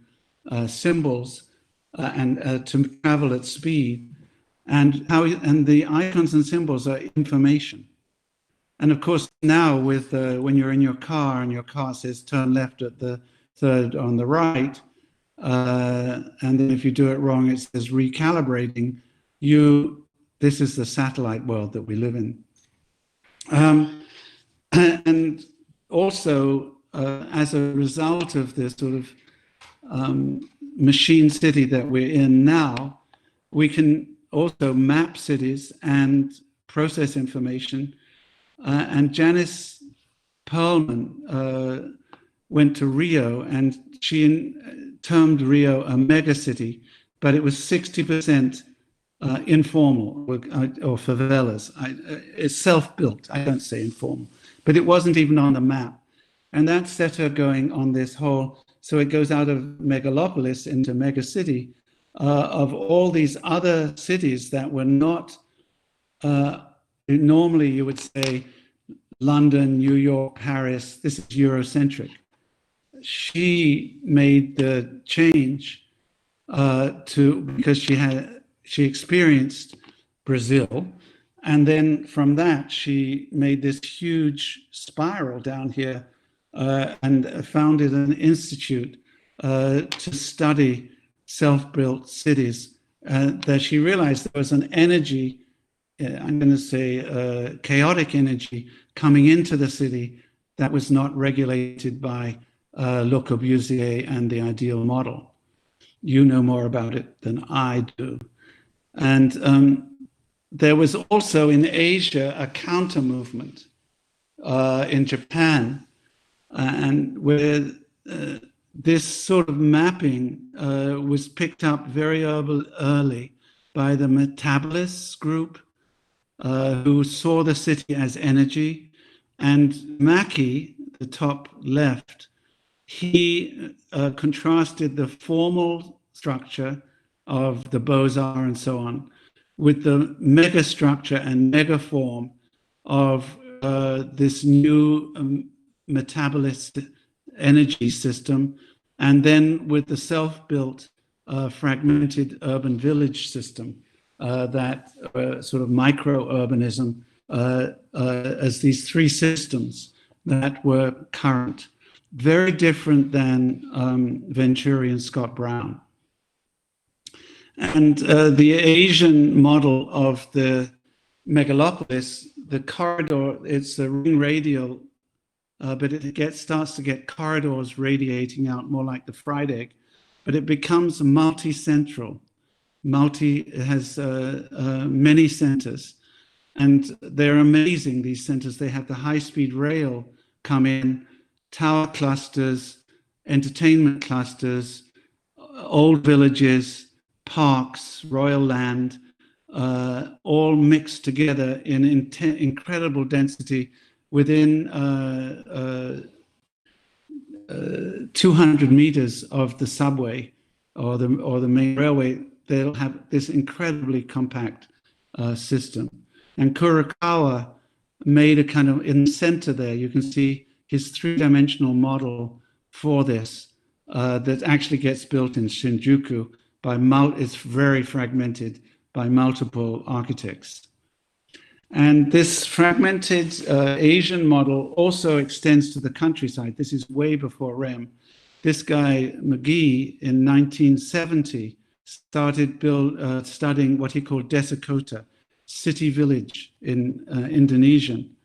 symbols and to travel at speed, and the icons and symbols are information. And of course now with when you're in your car and your car says turn left at the third on the right, and then if you do it wrong it says recalibrating, this is the satellite world that we live in. And also, as a result of this sort of machine city that we're in now, we can also map cities and process information. And Janice Perlman went to Rio, and she termed Rio a megacity, but it was 60% informal or favelas. It's self-built. I don't say informal, but it wasn't even on the map. And that set her going on this whole, so it goes out of megalopolis into megacity of all these other cities that were not, normally you would say London, New York, Paris, this is Eurocentric. She made the change because she experienced Brazil, and then from that she made this huge spiral down here and founded an institute to study self-built cities. That she realized there was an energy, I'm going to say chaotic energy, coming into the city that was not regulated by Le Corbusier and the ideal model. You know more about it than I do. And there was also in Asia a counter movement in Japan, and where this sort of mapping was picked up very early by the metabolists group, who saw the city as energy. And Mackey, the top left, he contrasted the formal structure of the Beaux-Arts and so on with the mega structure and mega form of this new metabolist energy system, and then with the self-built fragmented urban village system, that sort of micro-urbanism as these three systems that were current. Very different than Venturi and Scott Brown. And the Asian model of the megalopolis, the corridor, it's a ring radial, but it starts to get corridors radiating out more like the fried egg, but it becomes multi-central. It has many centers, and they're amazing, these centers. They have the high-speed rail come in, tower clusters, entertainment clusters, old villages, parks, royal land, all mixed together in incredible density within 200 meters of the subway or the main railway. They'll have this incredibly compact system. And Kurokawa made a kind of, in the center there, you can see his three-dimensional model for this that actually gets built in Shinjuku it's very fragmented by multiple architects. And this fragmented Asian model also extends to the countryside. This is way before Rem. This guy, McGee, in 1970, started studying what he called Desakota, city village in Indonesian.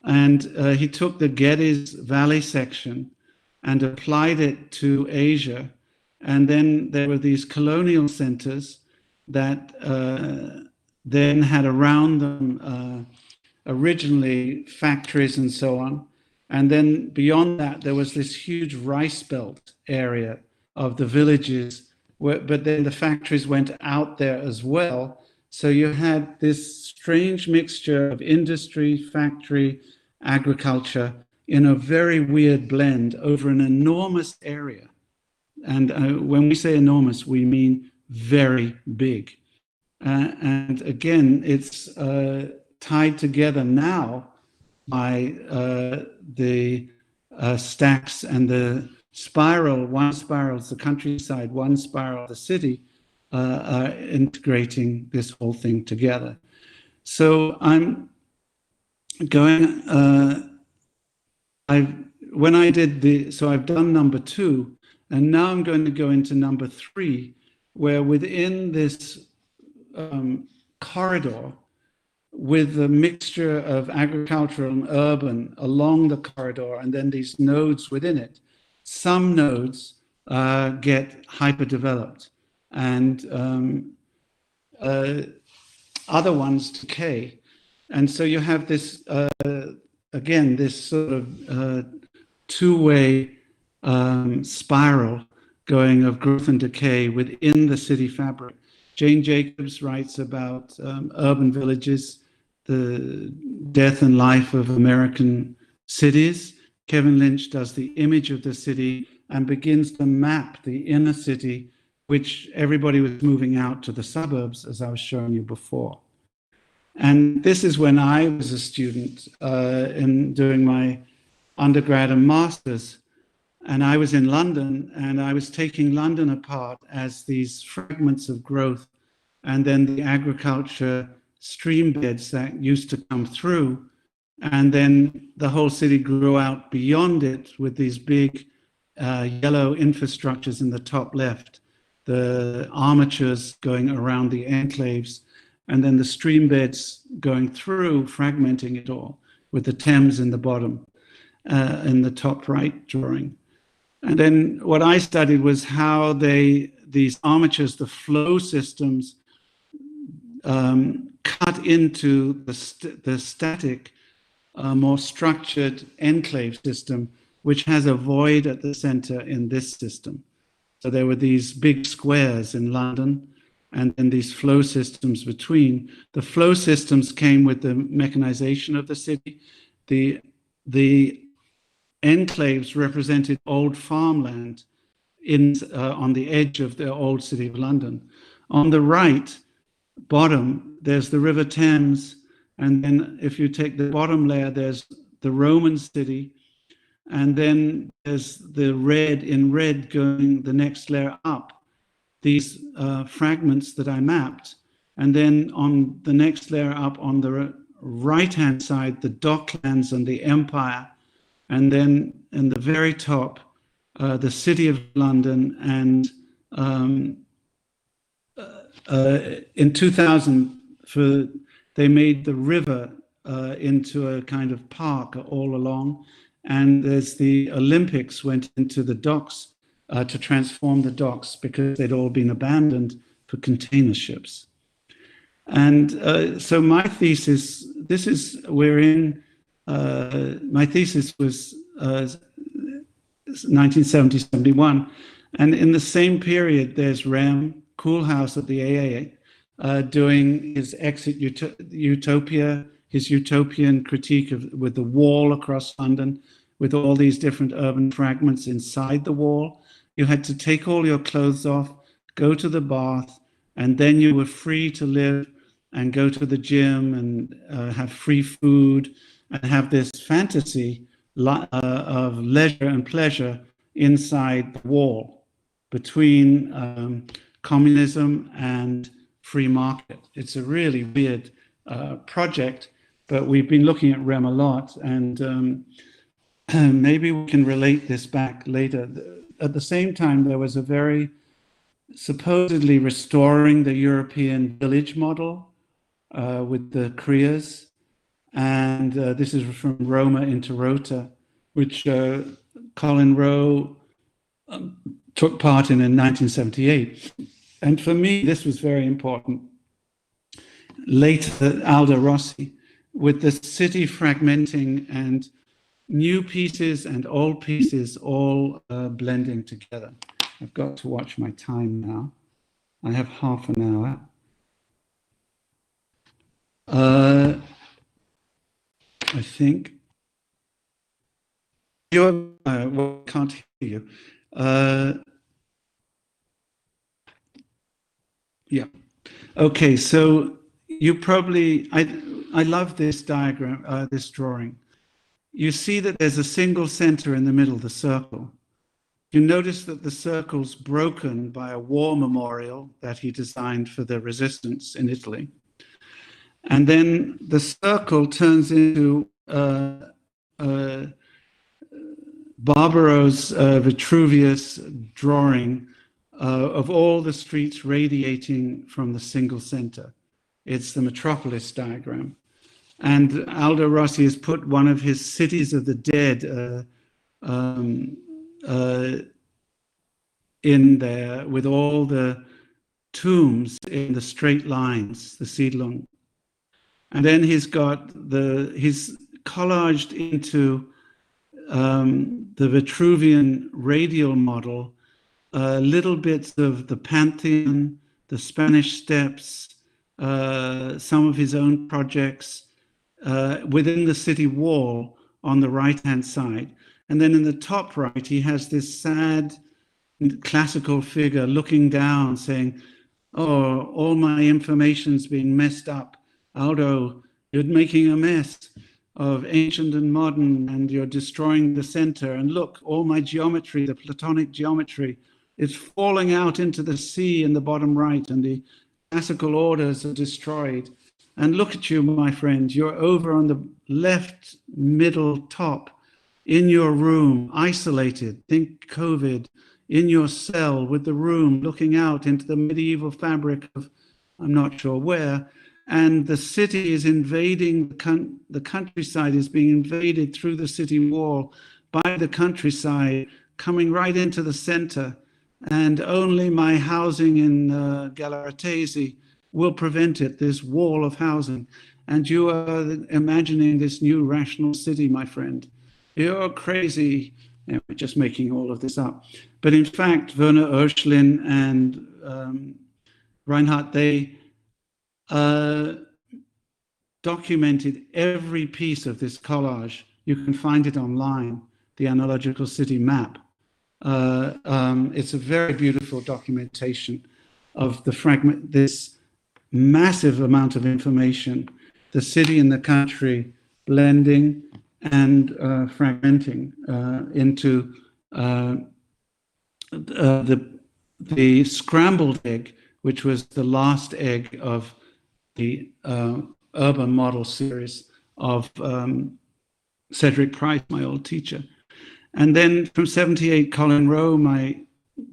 And he took the Geddes Valley section and applied it to Asia. And then there were these colonial centers that then had around them originally factories and so on. And then beyond that, there was this huge rice belt area of the villages, but then the factories went out there as well. So you had this strange mixture of industry, factory, agriculture in a very weird blend over an enormous area. And when we say enormous, we mean very big. And again, it's tied together now by the stacks and the spiral. One spiral is the countryside, one spiral the city, are integrating this whole thing together. So I'm going, I've done number 2, and now I'm going to go into number 3, where within this corridor, with the mixture of agricultural and urban along the corridor, and then these nodes within it, some nodes get hyperdeveloped, and other ones decay. And so you have this, again, this sort of two-way spiral going of growth and decay within the city fabric. Jane Jacobs writes about urban villages, the death and life of American cities. Kevin Lynch does the image of the city and begins to map the inner city, which everybody was moving out to the suburbs, as I was showing you before. And this is when I was a student in doing my undergrad and master's. And I was in London, and I was taking London apart as these fragments of growth, and then the agriculture stream beds that used to come through. And then the whole city grew out beyond it with these big yellow infrastructures in the top left, the armatures going around the enclaves, and then the stream beds going through, fragmenting it all, with the Thames in the bottom, in the top right drawing. And then what I studied was how these armatures, the flow systems, cut into the static, more structured enclave system, which has a void at the center in this system. So there were these big squares in London, and then these flow systems between. The flow systems came with the mechanization of the city. The enclaves represented old farmland on the edge of the old city of London. On the right bottom, there's the River Thames, and then if you take the bottom layer, there's the Roman city, and then there's the red in red going the next layer up, these fragments that I mapped. And then on the next layer up on the right-hand side, the Docklands and the Empire, and then in the very top, the City of London. And in 2000, they made the river into a kind of park all along. And there's the Olympics went into the docks to transform the docks because they'd all been abandoned for container ships. And so my thesis, my thesis was 1970-71. And in the same period, there's Rem Koolhaas at the AA doing his Exit Utopia, his utopian critique with the wall across London, with all these different urban fragments inside the wall. You had to take all your clothes off, go to the bath, and then you were free to live and go to the gym and have free food and have this fantasy of leisure and pleasure inside the wall between communism and free market. It's a really weird project, but we've been looking at Rem a lot, and maybe we can relate this back later. At the same time, there was a very supposedly restoring the European village model with the Kriyas, and this is from Roma into Rota, which Colin Rowe took part in 1978. And for me, this was very important. later Aldo Rossi, with the city fragmenting and new pieces and old pieces all blending together. I've got to watch my time now. I have half an hour. I think. Well, can't hear you. Yeah. Okay, so you probably, I love this diagram, this drawing. You see that there's a single center in the middle, the circle. You notice that the circle's broken by a war memorial that he designed for the resistance in Italy. And then the circle turns into Barbaro's Vitruvius drawing of all the streets radiating from the single center. It's the metropolis diagram. And Aldo Rossi has put one of his cities of the dead in there with all the tombs in the straight lines, the Siedlung. And then he's collaged into the Vitruvian radial model little bits of the Pantheon, the Spanish Steps, some of his own projects within the city wall on the right-hand side. And then in the top right, he has this sad classical figure looking down saying, oh, all my information's being messed up. Aldo, you're making a mess of ancient and modern, and you're destroying the center. And look, all my geometry, the Platonic geometry, is falling out into the sea in the bottom right, and the classical orders are destroyed. And look at you, my friend, you're over on the left middle top in your room, isolated, think COVID, in your cell with the room looking out into the medieval fabric of, I'm not sure where, and the city is invading, the countryside is being invaded through the city wall by the countryside, coming right into the center, and only my housing in Galaratesi will prevent it, this wall of housing. And you are imagining this new rational city, my friend. You're crazy. Anyway, just making all of this up. But in fact, Werner Oeschlin and Reinhardt, they documented every piece of this collage. You can find it online, the Analogical City Map. It's a very beautiful documentation of the fragment, this massive amount of information, the city and the country blending and fragmenting into the scrambled egg, which was the last egg of the urban model series of Cedric Price, my old teacher. And then from 78, Colin Rowe, my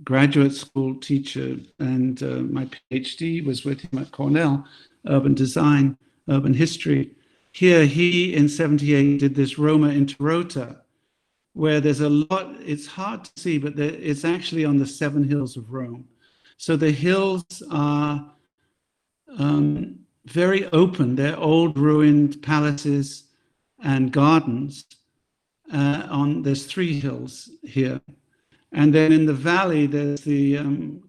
graduate school teacher, and my PhD was with him at Cornell, urban design, urban history. Here, he in 78 did this Roma Inter Rota, where there's a lot, it's hard to see, but it's actually on the 7 hills of Rome. So the hills are very open. They're old ruined palaces and gardens. There's 3 hills here. And then in the valley, there's the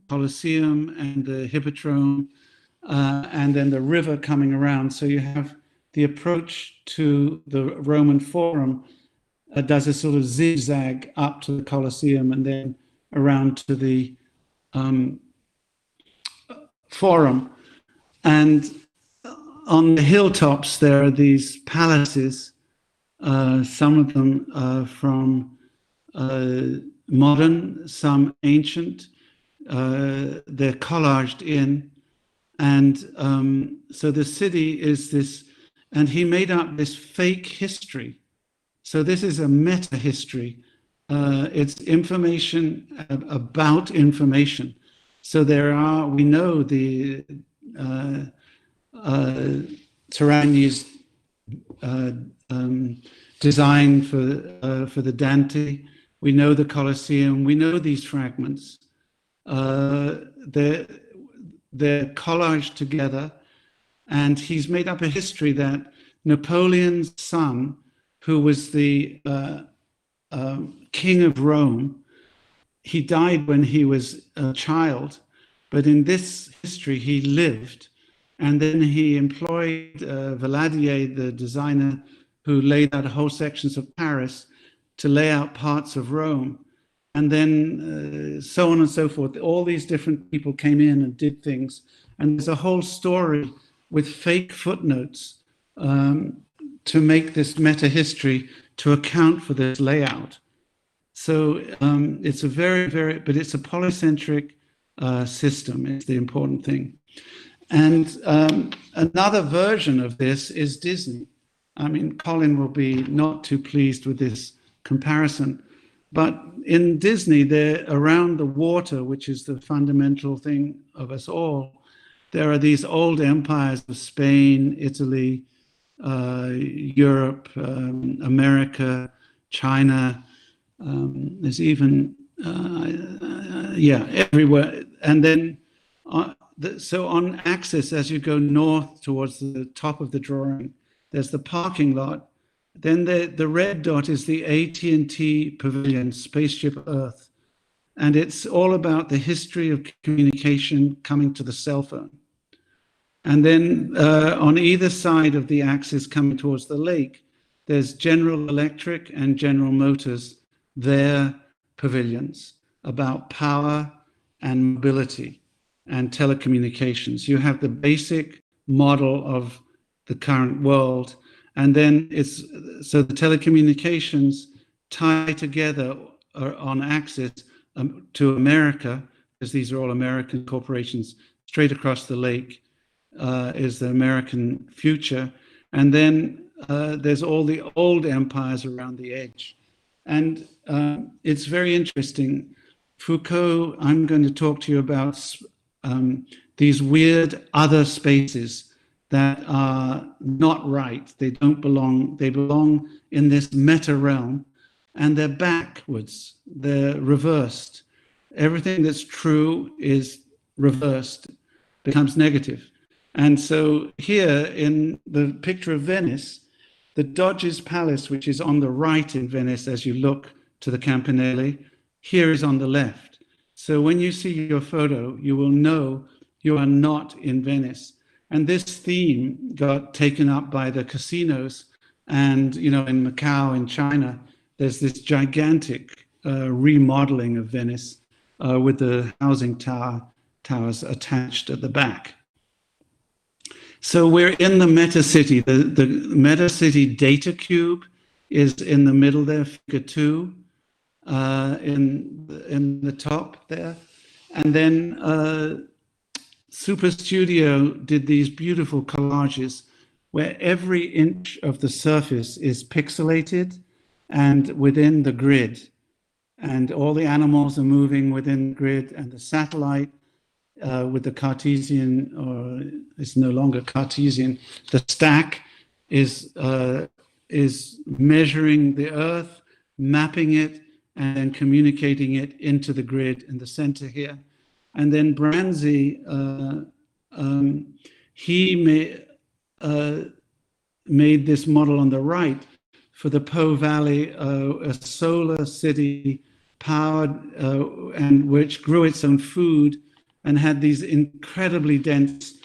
Colosseum and the Hippodrome, and then the river coming around. So you have the approach to the Roman Forum does a sort of zigzag up to the Colosseum and then around to the Forum. And on the hilltops, there are these palaces, some of them from modern, some ancient. They're collaged in. And so the city is this, and he made up this fake history. So this is a meta history. It's information about information. So there are, we know the Terragni's design for the Dante. We know the Colosseum. We know these fragments. They're collaged together, And he's made up a history that Napoleon's son, who was the king of Rome, he died when he was a child, but in this history he lived. And then he employed Valadier, the designer who laid out whole sections of Paris, to lay out parts of Rome. And then so on and so forth. All these different people came in and did things. And there's a whole story with fake footnotes to make this meta history to account for this layout. So it's a but it's a polycentric system. It's the important thing. And another version of this is Disney. I mean, Colin will be not too pleased with this comparison, but in Disney, they're around the water, which is the fundamental thing of us all. There are these old empires of Spain, Italy, Europe, America, China. There's even, everywhere. And then, so on axis, as you go north towards the top of the drawing, there's the parking lot. Then the red dot is the AT&T Pavilion, Spaceship Earth. And it's all about the history of communication coming to the cell phone. And then on either side of the axis coming towards the lake, there's General Electric and General Motors, their pavilions about power and mobility and telecommunications. You have the basic model of the current world. And then so the telecommunications tie together on axis to America, because these are all American corporations. Straight across the lake is the American future. And then there's all the old empires around the edge. And it's very interesting. Foucault, I'm going to talk to you about these weird other spaces that are not right. They don't belong. They belong in this meta realm, and they're backwards. They're reversed. Everything that's true is reversed, becomes negative. And so here in the picture of Venice, the Doge's Palace, which is on the right in Venice as you look to the Campanile, here is on the left. So when you see your photo, you will know you are not in Venice. And this theme got taken up by the casinos. And, you know, in Macau, in China, there's this gigantic remodeling of Venice with the housing towers attached at the back. So we're in the meta city. The meta city data cube is in the middle there, figure 2, in the top there. And then Super Studio did these beautiful collages where every inch of the surface is pixelated and within the grid. And all the animals are moving within the grid, and the satellite with the Cartesian, or it's no longer Cartesian, the stack is measuring the Earth, mapping it, and then communicating it into the grid in the center here. And then Branzi, he made this model on the right for the Po Valley, a solar city powered and which grew its own food and had these incredibly dense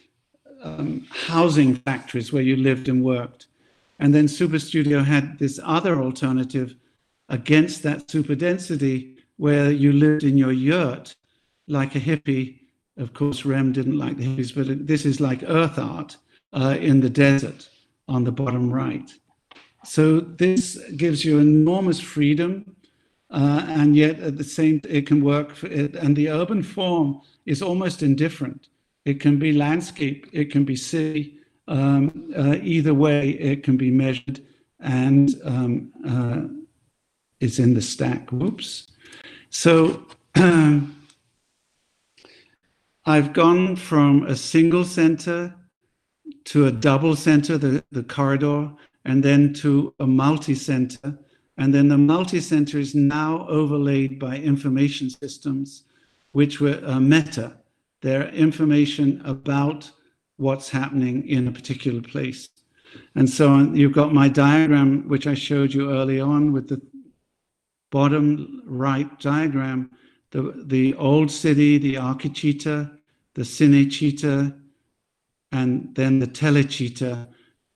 housing factories where you lived and worked. And then Super Studio had this other alternative against that super density where you lived in your yurt like a hippie. Of course, Rem didn't like the hippies, but this is like earth art in the desert on the bottom right. So this gives you enormous freedom, and yet at the same, it can work for it. And the urban form is almost indifferent. It can be landscape, it can be city. Either way, it can be measured, and it's in the stack. Whoops. So I've gone from a single center to a double center, the corridor, and then to a multi-center. And then the multi-center is now overlaid by information systems, which were meta. They're information about what's happening in a particular place. And so you've got my diagram, which I showed you early on with the bottom right diagram, the old city, the archicita, the cinecita, and then the telecita,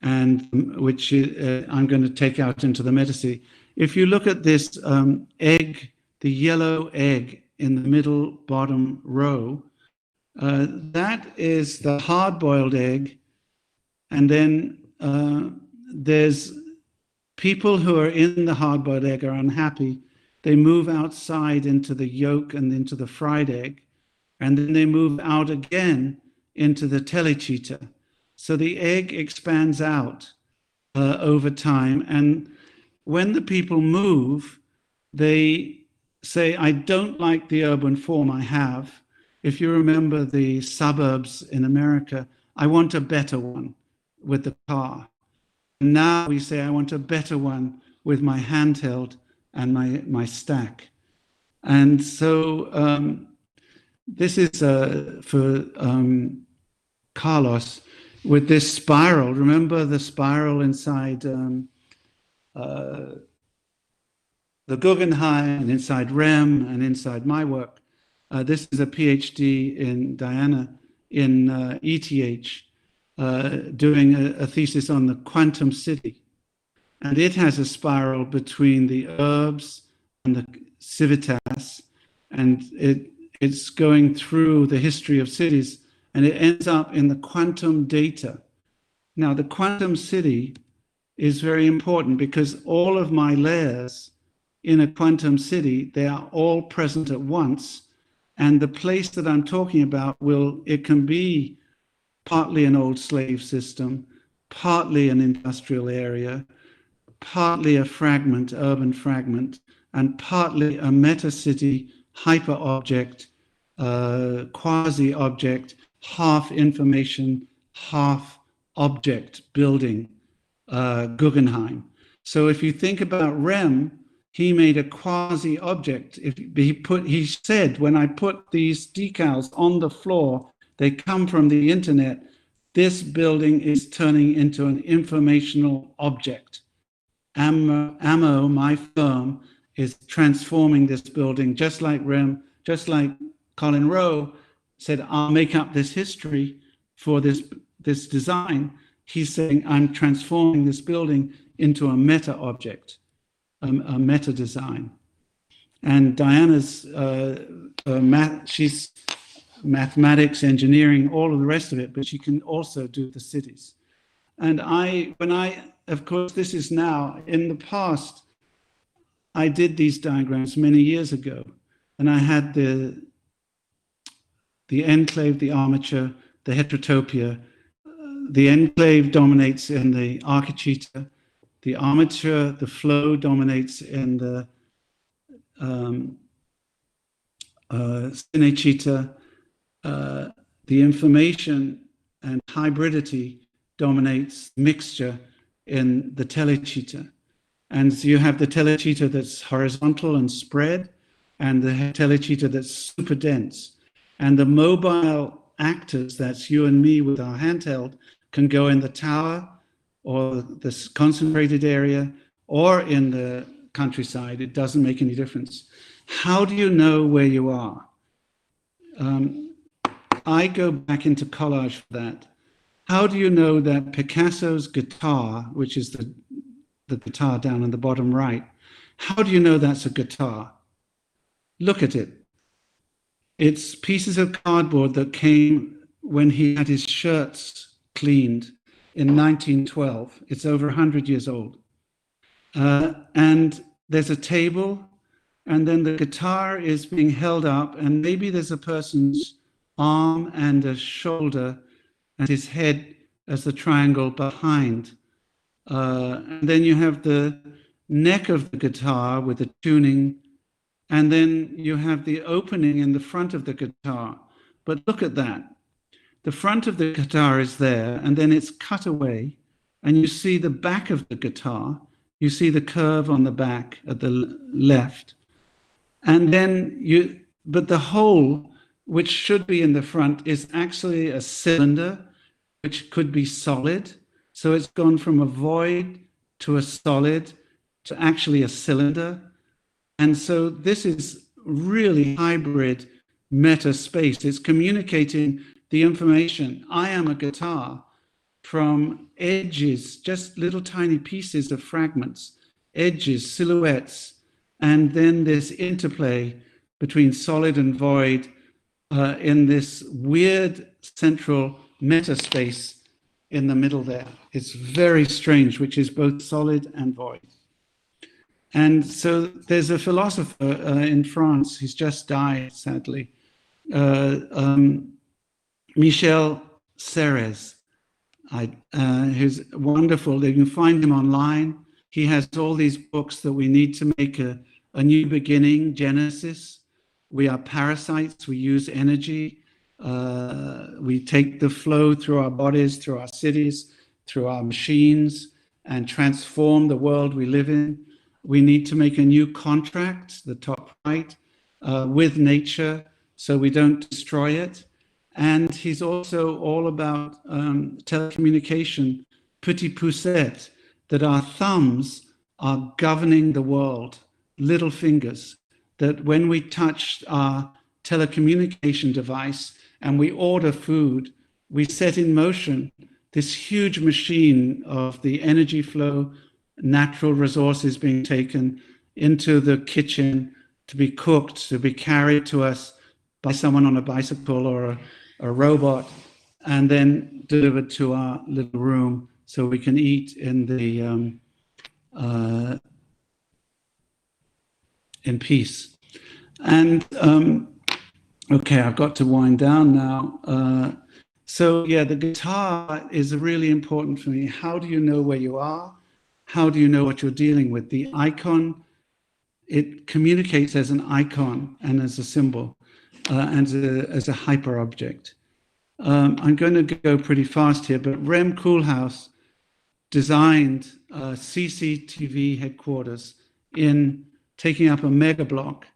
and which I'm going to take out into the metacity. If you look at this egg, the yellow egg in the middle bottom row, that is the hard-boiled egg, and then there's people who are in the hard-boiled egg are unhappy. They move outside into the yolk and into the fried egg, and then they move out again into the telecita. So the egg expands out over time, and when the people move, they say, I don't like the urban form I have. If you remember the suburbs in America, I want a better one with the car. And now we say, I want a better one with my handheld and my stack. And so this is for Carlos with this spiral. Remember the spiral inside the Guggenheim and inside REM and inside my work. This is a PhD in Diana in ETH, doing a thesis on the quantum city. And it has a spiral between the urbs and the civitas, and it's going through the history of cities, and it ends up in the quantum data. Now, the quantum city is very important because all of my layers in a quantum city, they are all present at once. And the place that I'm talking about it can be partly an old slave system, partly an industrial area, partly a fragment, urban fragment, and partly a meta-city, hyper-object, quasi-object, half information, half object building, Guggenheim. So if you think about REM, he made a quasi-object. He said, when I put these decals on the floor, they come from the internet, this building is turning into an informational object. Ammo, my firm, is transforming this building, just like REM, just like Colin Rowe said, I'll make up this history for this design. He's saying, I'm transforming this building into a meta object, a meta design. And Diana's, she's mathematics, engineering, all of the rest of it, but she can also do the cities. And of course, this is now, in the past, I did these diagrams many years ago, and I had the enclave, the armature, the heterotopia. The enclave dominates in the archicita, the armature, the flow dominates in the cinecita, the information and hybridity dominates mixture in the telecita. And so you have the telecita that's horizontal and spread, and the telecita that's super dense. And the mobile actors, that's you and me with our handheld, can go in the tower or this concentrated area or in the countryside. It doesn't make any difference. How do you know where you are? I go back into collage for that. How do you know that Picasso's guitar, which is the guitar down in the bottom right, how do you know that's a guitar? Look at it. It's pieces of cardboard that came when he had his shirts cleaned in 1912. It's over 100 years old. And there's a table, and then the guitar is being held up, and maybe there's a person's arm and a shoulder and his head as the triangle behind. And then you have the neck of the guitar with the tuning, and then you have the opening in the front of the guitar. But look at that. The front of the guitar is there, and then it's cut away, and you see the back of the guitar. You see the curve on the back at the left. And then but the hole, which should be in the front, is actually a cylinder, which could be solid. So it's gone from a void to a solid to actually a cylinder. And so this is really hybrid meta space. It's communicating the information. I am a guitar from edges, just little tiny pieces of fragments, edges, silhouettes, and then this interplay between solid and void in this weird central meta space in the middle there. It's very strange, which is both solid and void. And so there's a philosopher in France, he's just died, sadly, Michel Serres, who's wonderful. You can find him online. He has all these books that we need to make a new beginning, Genesis. We are parasites, we use energy. We take the flow through our bodies, through our cities, through our machines, and transform the world we live in. We need to make a new contract, the top right, with nature, so we don't destroy it. And he's also all about telecommunication, petit poussette, that our thumbs are governing the world, little fingers, that when we touch our telecommunication device and we order food, we set in motion this huge machine of the energy flow, natural resources being taken into the kitchen to be cooked, to be carried to us by someone on a bicycle or a robot, and then delivered to our little room so we can eat in the in peace. And okay, I've got to wind down now. So yeah, the guitar is really important for me. How do you know where you are? How do you know what you're dealing with? The icon, it communicates as an icon and as a symbol and as a hyper object. I'm going to go pretty fast here, but Rem Koolhaas designed CCTV headquarters in taking up a mega block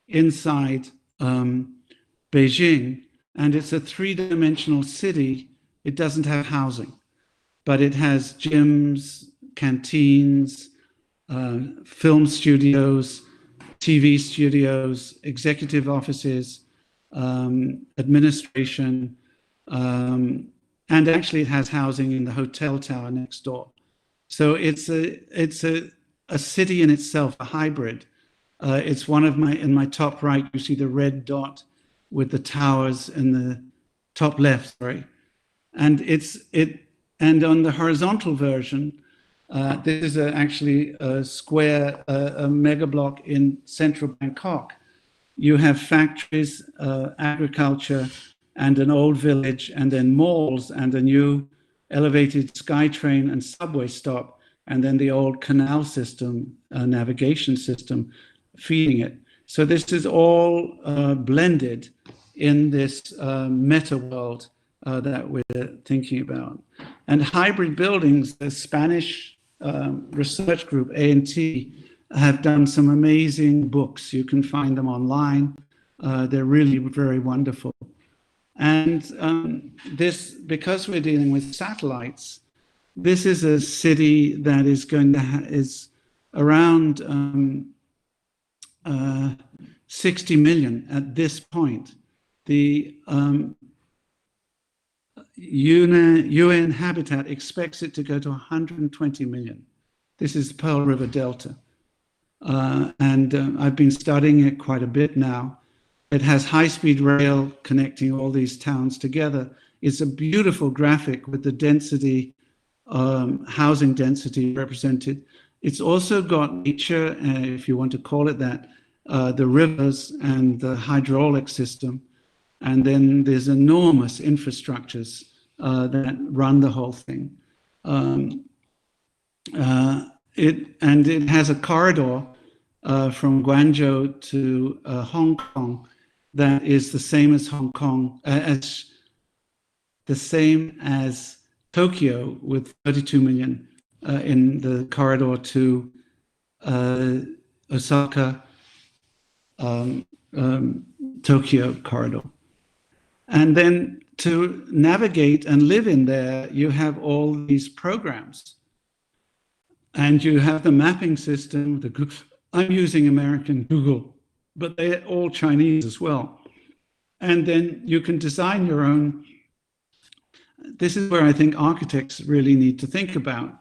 inside Beijing, and it's a three-dimensional city. It doesn't have housing, but it has gyms, canteens, film studios, TV studios, executive offices, administration, and actually it has housing in the hotel tower next door. So it's a city in itself, a hybrid. It's one of in my top right, you see the red dot with the towers in the top left, sorry. And and on the horizontal version, this is actually a square, a mega block in central Bangkok. You have factories, agriculture, and an old village, and then malls, and a new elevated SkyTrain and subway stop, and then the old canal system, navigation system, feeding it. So this is all blended in this meta world that we're thinking about. And hybrid buildings, the Spanish research group, A&T, have done some amazing books. You can find them online. They're really very wonderful. And this, because we're dealing with satellites, this is a city that is going to is around 60 million at this point. The UN Habitat expects it to go to 120 million. This is Pearl River Delta. And I've been studying it quite a bit now. It has high-speed rail connecting all these towns together. It's a beautiful graphic with the density, housing density represented. It's also got nature, if you want to call it that, the rivers and the hydraulic system. And then there's enormous infrastructures that run the whole thing. It has a corridor from Guangzhou to Hong Kong that is the same as Hong Kong, the same as Tokyo, with 32 million in the corridor to Osaka, Tokyo corridor. And then to navigate and live in there, you have all these programs. And you have the mapping system, I'm using American Google, but they're all Chinese as well. And then you can design your own. This is where I think architects really need to think about.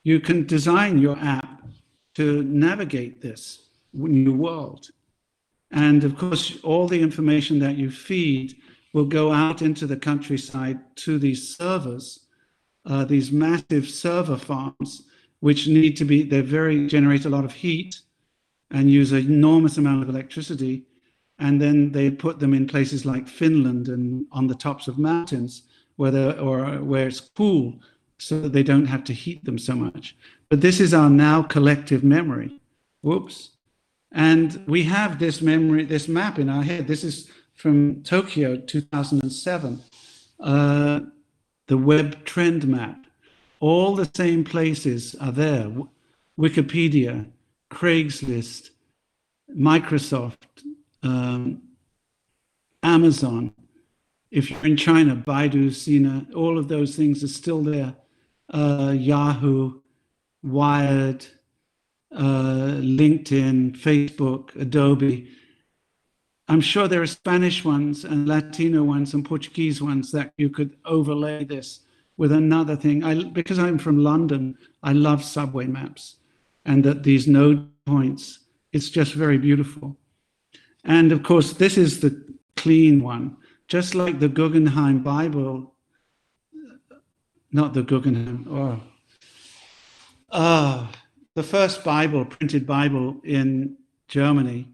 You can design your app to navigate this new world. And of course, all the information that you feed will go out into the countryside to these servers, these massive server farms, which need to be, generate a lot of heat and use an enormous amount of electricity. And then they put them in places like Finland and on the tops of mountains where it's cool, so that they don't have to heat them so much. But this is our now collective memory. Whoops. And we have this memory, this map in our head. This is from Tokyo, 2007, the web trend map. All the same places are there. Wikipedia, Craigslist, Microsoft, Amazon. If you're in China, Baidu, Sina, all of those things are still there. Yahoo, Wired, LinkedIn, Facebook, Adobe. I'm sure there are Spanish ones and Latino ones and Portuguese ones that you could overlay this with another thing. Because I'm from London, I love subway maps, and that these node points, it's just very beautiful. And of course, this is the clean one, just like the Guggenheim Bible, not the Guggenheim, the first Bible, printed Bible in Germany.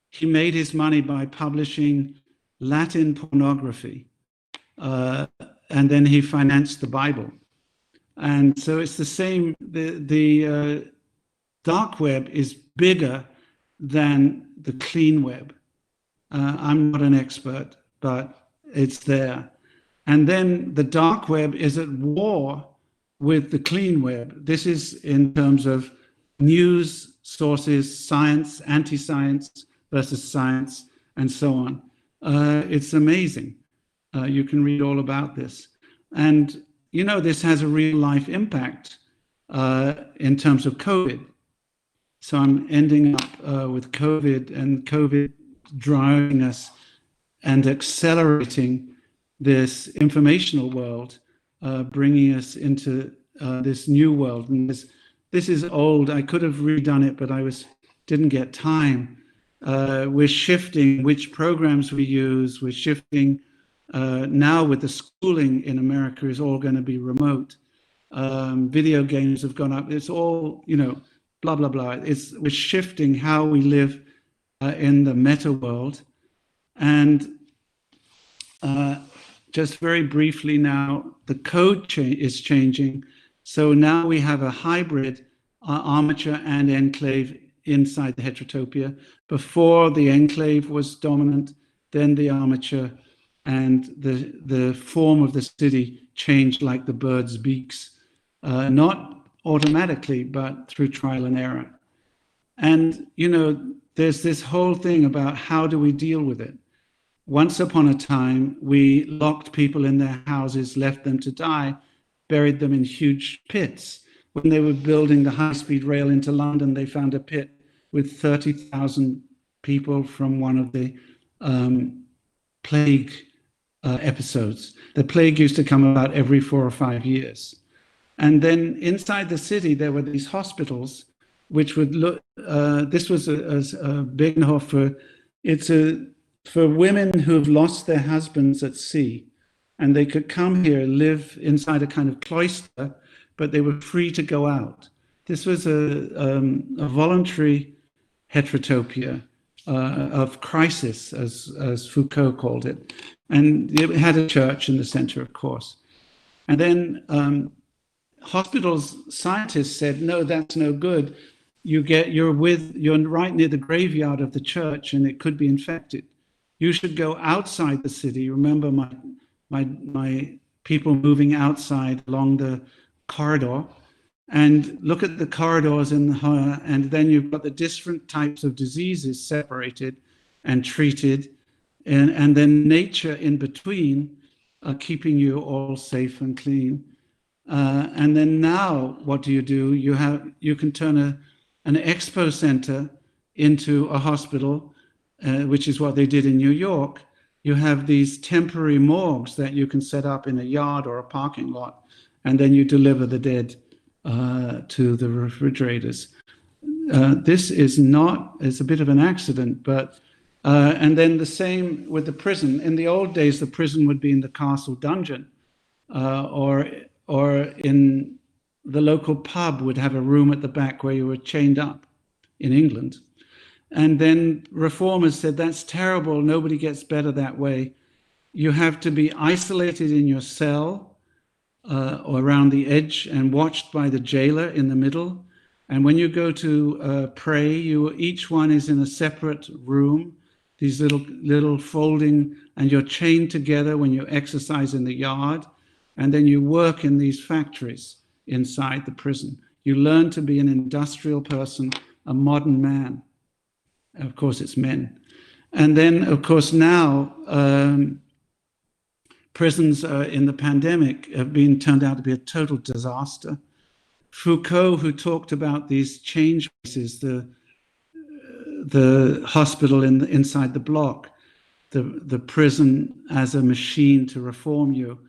He made his money by publishing Latin pornography, and then he financed the Bible. And so it's the same, the dark web is bigger than the clean web. I'm not an expert, but it's there. And then the dark web is at war with the clean web. This is in terms of news sources, science, anti-science versus science, and so on. It's amazing. You can read all about this. And, you know, this has a real life impact in terms of COVID. So I'm ending up with COVID, and COVID driving us and accelerating this informational world, bringing us into this new world. And this is old. I could have redone it, but didn't get time. We're shifting which programs we use. We're shifting now with the schooling in America is all going to be remote. Video games have gone up. It's all, you know, blah, blah, blah. We're shifting how we live in the meta world. And just very briefly now, the code is changing. So now we have a hybrid armature and enclave inside the heterotopia. Before, the enclave was dominant, then the armature, and the form of the city changed like the bird's beaks, not automatically, but through trial and error. And, you know, there's this whole thing about how do we deal with it? Once upon a time, we locked people in their houses, left them to die, buried them in huge pits. When they were building the high-speed rail into London, they found a pit with 30,000 people from one of the plague episodes. The plague used to come about every 4 or 5 years. And then inside the city, there were these hospitals, which would look, this was a big for women who've lost their husbands at sea, and they could come here, live inside a kind of cloister, but they were free to go out. This was a voluntary heterotopia of crisis, as Foucault called it. And it had a church in the center, of course. And then hospitals scientists said, no, that's no good. You're right near the graveyard of the church, and it could be infected. You should go outside the city. Remember my people moving outside along the corridor, and look at the corridors and then you've got the different types of diseases separated and treated, and then nature in between keeping you all safe and clean. And then now, what do? You can turn an expo center into a hospital, which is what they did in New York. You have these temporary morgues that you can set up in a yard or a parking lot, and then you deliver the dead to the refrigerators. This is it's a bit of an accident, but, and then the same with the prison. In the old days, the prison would be in the castle dungeon, or in the local pub would have a room at the back where you were chained up in England. And then reformers said, that's terrible, nobody gets better that way. You have to be isolated in your cell or around the edge and watched by the jailer in the middle. And when you go to pray, each one is in a separate room, these little folding, and you're chained together when you exercise in the yard. And then you work in these factories inside the prison. You learn to be an industrial person, a modern man. Of course, it's men. And then, of course, now prisons in the pandemic have been turned out to be a total disaster. Foucault, who talked about these change places, the hospital inside the block, the prison as a machine to reform you.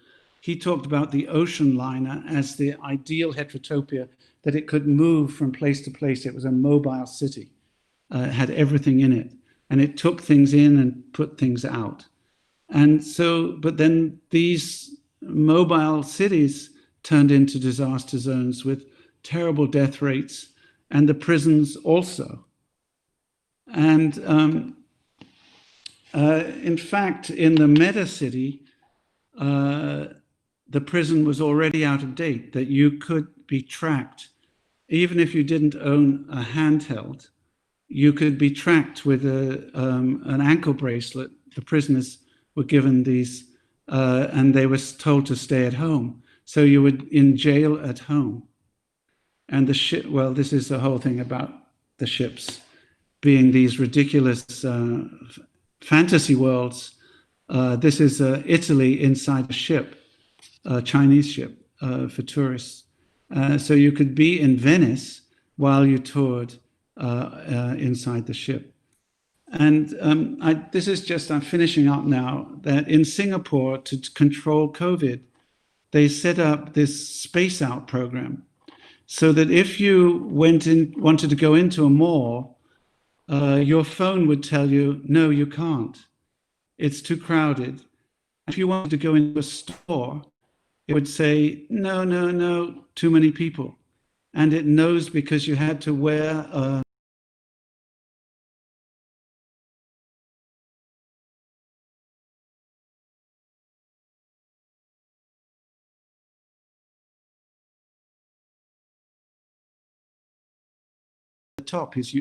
He talked about the ocean liner as the ideal heterotopia, that it could move from place to place. It was a mobile city. It had everything in it, and it took things in and put things out. And so, but then these mobile cities turned into disaster zones with terrible death rates, and the prisons also. And in fact, in the meta city, the prison was already out of date, that you could be tracked. Even if you didn't own a handheld, you could be tracked with an ankle bracelet. The prisoners were given these, and they were told to stay at home. So you were in jail at home. And the ship, well, this is the whole thing about the ships being these ridiculous fantasy worlds. This is Italy inside a ship, a Chinese ship for tourists. So you could be in Venice while you toured inside the ship. And this is just, I'm finishing up now, that in Singapore, to control COVID, they set up this space out program, so that if you wanted to go into a mall, your phone would tell you, no, you can't. It's too crowded. If you wanted to go into a store, it would say, no, no, no, too many people. And it knows because you had to wear the top is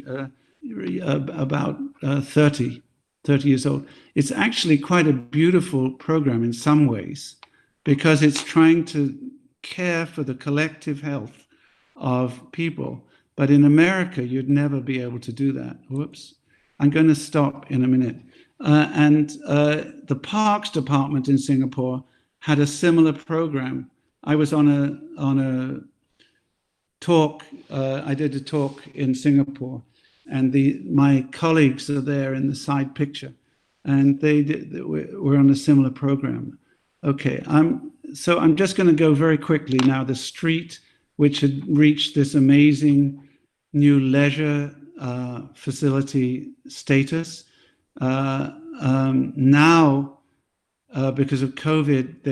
about 30 years old. It's actually quite a beautiful program in some ways, because it's trying to care for the collective health of people. But in America, you'd never be able to do that. Whoops. I'm going to stop in a minute. And the Parks Department in Singapore had a similar program. I was on a talk, I did a talk in Singapore, and my colleagues are there in the side picture, and they were on a similar program. Okay, so I'm just going to go very quickly now. The street, which had reached this amazing new leisure facility status, now, because of COVID,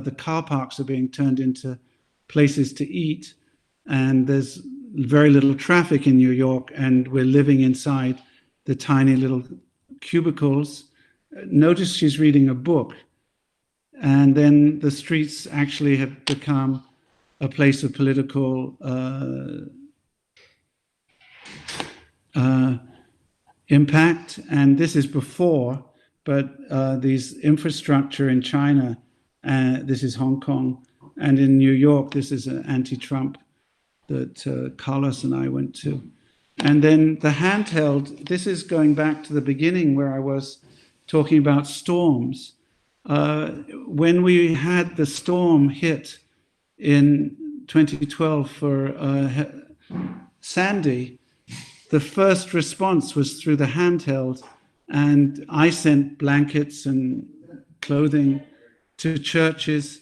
the car parks are being turned into places to eat, and there's very little traffic in New York, and we're living inside the tiny little cubicles. Notice she's reading a book. And then the streets actually have become a place of political impact. And this is before, but these infrastructure in China, this is Hong Kong, and in New York, this is an anti-Trump that Carlos and I went to. And then the handheld, this is going back to the beginning where I was talking about storms. When we had the storm hit in 2012 for Sandy, the first response was through the handheld, and I sent blankets and clothing to churches,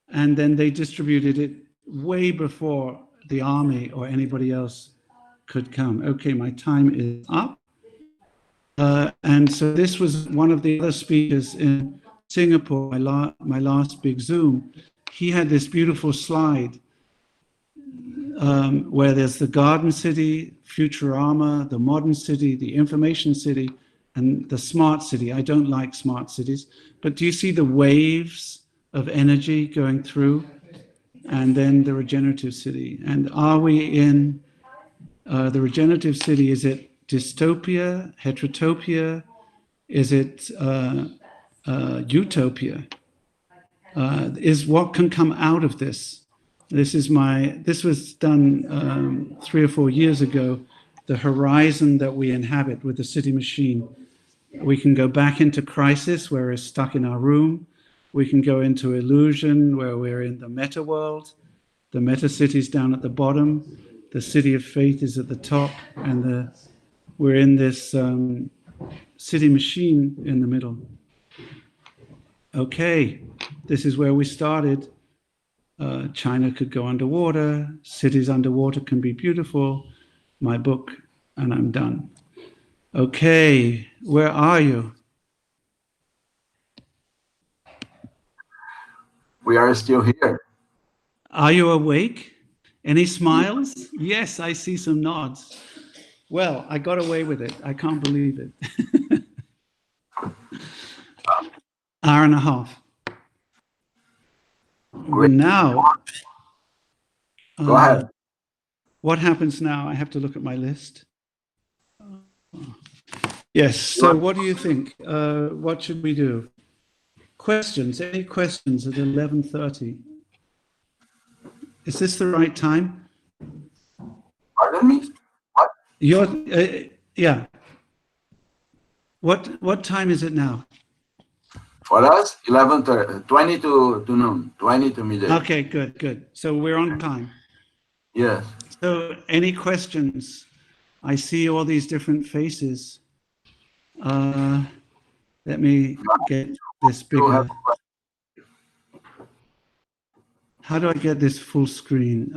and then they distributed it way before the army or anybody else could come. Okay, my time is up. And so this was one of the other speakers in Singapore, my last big Zoom. He had this beautiful slide where there's the garden city, Futurama, the modern city, the information city, and the smart city. I don't like smart cities, but do you see the waves of energy going through? And then the regenerative city. And are we in the regenerative city? Is it dystopia, heterotopia? Is it utopia? Is what can come out of this? This was done 3 or 4 years ago, the horizon that we inhabit with the city machine. We can go back into crisis where we're stuck in our room. We can go into illusion where we're in the meta world. The meta city is down at the bottom. The city of faith is at the top. And we're in this city machine in the middle. Okay, this is where we started. China could go underwater. Cities underwater can be beautiful. My book, and I'm done. Okay, where are you? We are still here. Are you awake? Any smiles? Yes, I see some nods. Well, I got away with it. I can't believe it. Hour and a half. Great. Now, Go ahead. what happens now? I have to look at my list. Yes, so what do you think? What should we do? Questions? Any questions at 11:30? Is this the right time? Pardon me? What? Yeah. What time is it now? For us, 11:30, 20 to noon, 20 to midday. Okay, good. So we're on time. Yes. So any questions? I see all these different faces. Let me get this bigger. How do I get this full screen?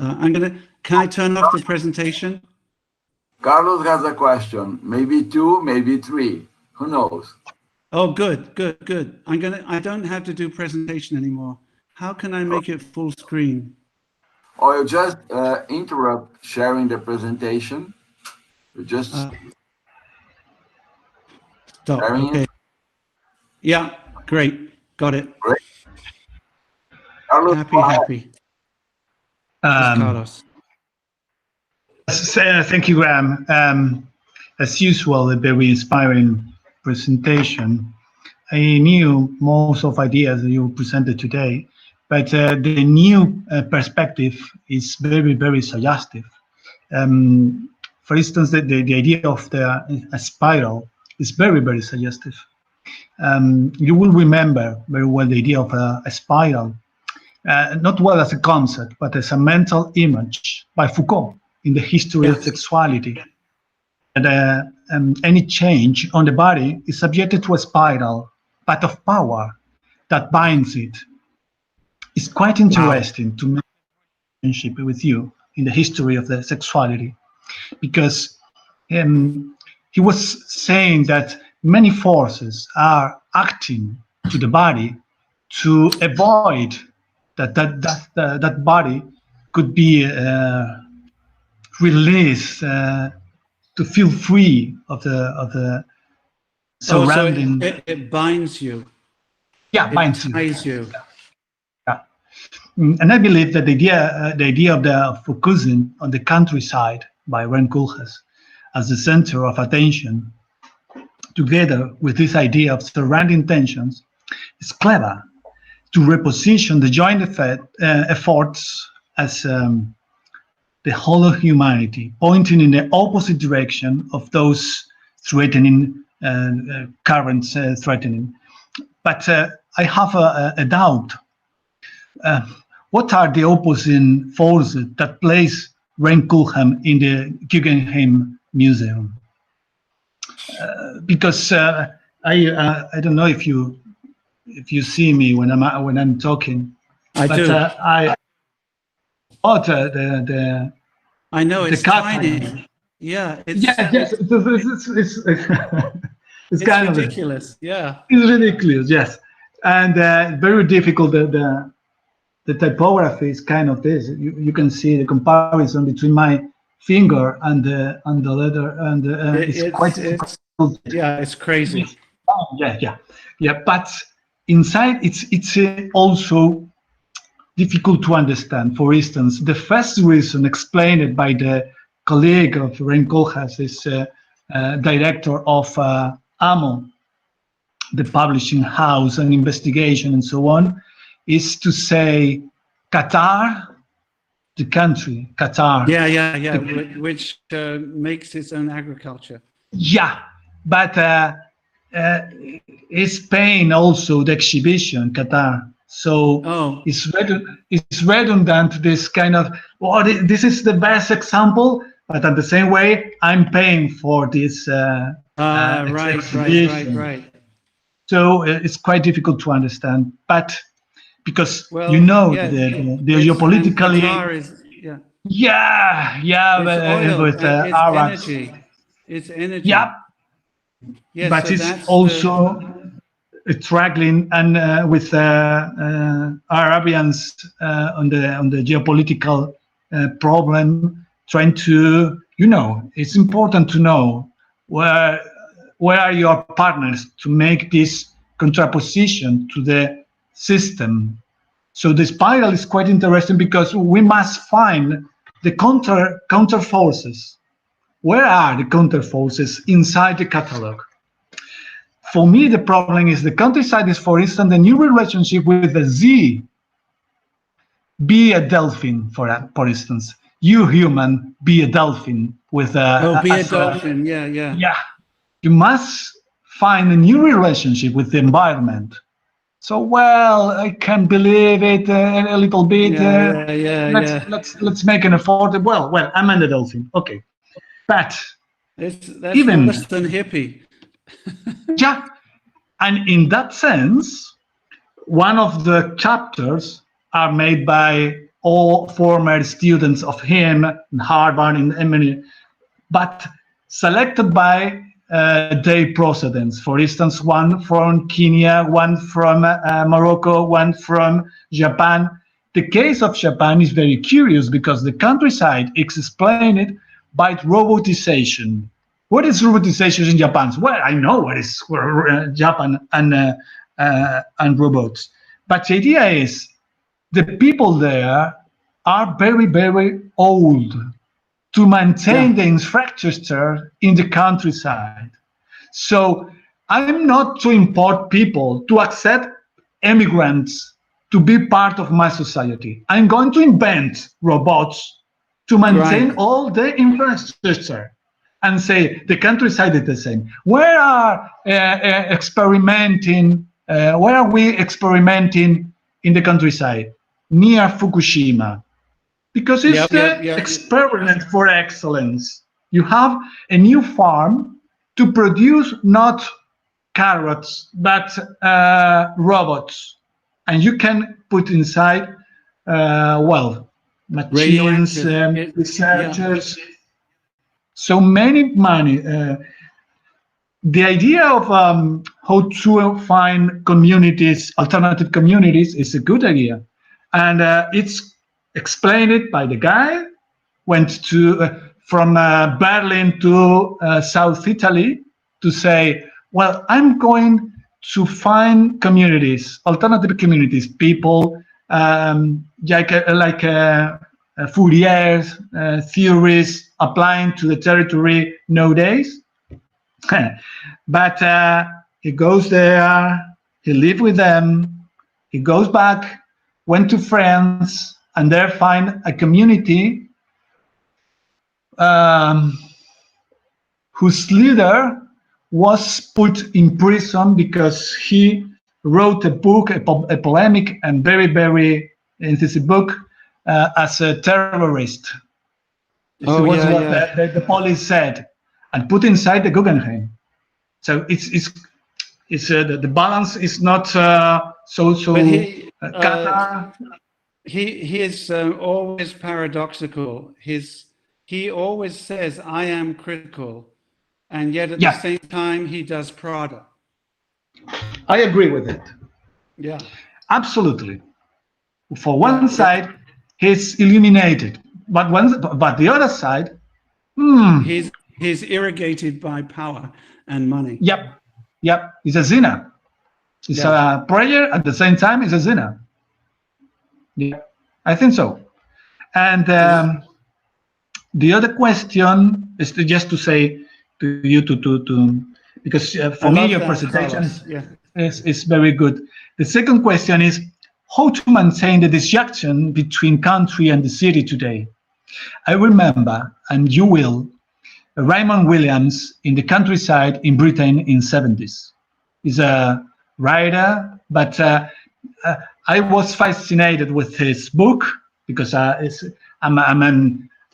Can I turn off the presentation? Carlos has a question. Maybe 2, maybe 3. Who knows? Oh, good. I don't have to do presentation anymore. How can I make it full screen? Or you just interrupt sharing the presentation. You just Stop. Okay. Yeah, great. Got it. Great. Carlos, Happy. Carlos. Thank you, Graham. As usual, a very inspiring presentation. I knew most of ideas that you presented today, but the new perspective is very, very suggestive. For instance, the idea of a spiral is very, very suggestive. You will remember very well the idea of a spiral, not well as a concept, but as a mental image by Foucault in the history of sexuality. And any change on the body is subjected to a spiral, but of power that binds it. It's quite interesting to make a relationship with you in the history of the sexuality, because he was saying that many forces are acting to the body to avoid that body could be released to feel free of the surrounding. So it binds you. Yeah, it binds ties you. Yeah. And I believe that the idea of focusing on the countryside by Ren Koolhaas as the center of attention, together with this idea of surrounding tensions, is clever to reposition the joint efforts as the whole of humanity, pointing in the opposite direction of those threatening currents threatening. But I have a doubt. What are the opposing forces that place Reinkulham in the Guggenheim Museum? Because I don't know if you see me when I'm talking. I but, do. I thought the I know it's catalog. tiny. Yeah, it's yes. It's kind of ridiculous. Yeah, it's ridiculous. Yes, and very difficult. The typography is kind of this. You can see the comparison between my finger and the letter, and it's quite difficult. Yeah, it's crazy. Yeah. But inside, it's also difficult to understand. For instance, the first reason explained by the colleague of Reinkulham is director of AMO, the publishing house, and investigation and so on, is to say Qatar, the country, Qatar. Yeah. Which makes its own agriculture. Yeah, but is Spain also the exhibition, Qatar? So it's redundant, this kind of, well, this is the best example, but at the same way, I'm paying for this exhibition. Right. So it's quite difficult to understand, but because the geopolitically, Qatar is, it's oil, with it's Arabs. energy. It's energy. Yeah, but so it's also struggling and with Arabians on the geopolitical problem, trying to, it's important to know where are your partners to make this contraposition to the system. So the spiral is quite interesting because we must find the counter forces. Where are the counter forces inside the catalog? For me, the problem is the countryside is, for instance, the new relationship with the Z. Be a dolphin, for instance. You human, be a dolphin with a. Be a dolphin. Yeah. You must find a new relationship with the environment. So, well, I can believe it a little bit. Let's make an effort. Well, I'm a dolphin. Okay, but that's even worse than hippie. Yeah, and in that sense, one of the chapters are made by all former students of him in Harvard and Emory, but selected by their precedents. For instance, one from Kenya, one from Morocco, one from Japan. The case of Japan is very curious because the countryside is explained by robotization. What is robotization in Japan? Well, I know what is Japan and robots, but the idea is the people there are very, very old to maintain the infrastructure in the countryside. So I'm not to import people, to accept immigrants to be part of my society. I'm going to invent robots to maintain all the infrastructure and say the countryside is the same. Where are experimenting? Where are we experimenting in the countryside? Near Fukushima. Because it's the experiment for excellence. You have a new farm to produce not carrots, but robots. And you can put inside, machines, researchers, so many money. The idea of how to find communities, alternative communities, is a good idea. And it's explained by the guy, went to from Berlin to South Italy to say, well, I'm going to find communities, alternative communities, people like Fourier's theories applying to the territory nowadays. But he goes there, he lived with them, he goes back, went to France, and there find a community whose leader was put in prison because he wrote a book, a polemic and very in this book as a terrorist. This was what the police said, and put inside the Guggenheim. So the balance is not so. But Qatar. He is always paradoxical. He always says, "I am critical," and yet at the same time he does Prada. I agree with it. Yeah, absolutely. For one side, he's illuminated, but the other side, he's irrigated by power and money. Yep. He's a sinner. He's a prayer at the same time. He's a sinner. Yeah, I think so. And the other question is just to say to you to because for me your presentation is very good. The second question is how to maintain the disjunction between country and the city today. I remember, and you will, Raymond Williams in the countryside in Britain in 70s. He's a writer, but I was fascinated with his book because I'm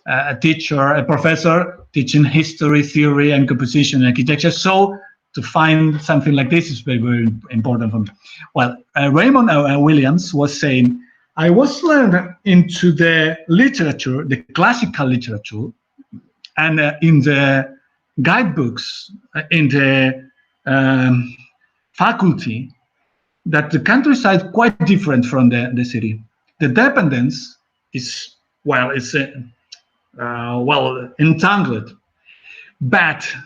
a teacher, a professor teaching history, theory, and composition and architecture. So to find something like this is very important for me. Well, Raymond Williams was saying, I was learned into the literature, the classical literature, and in the guidebooks, in the faculty, that the countryside is quite different from the city. The dependence is, entangled. But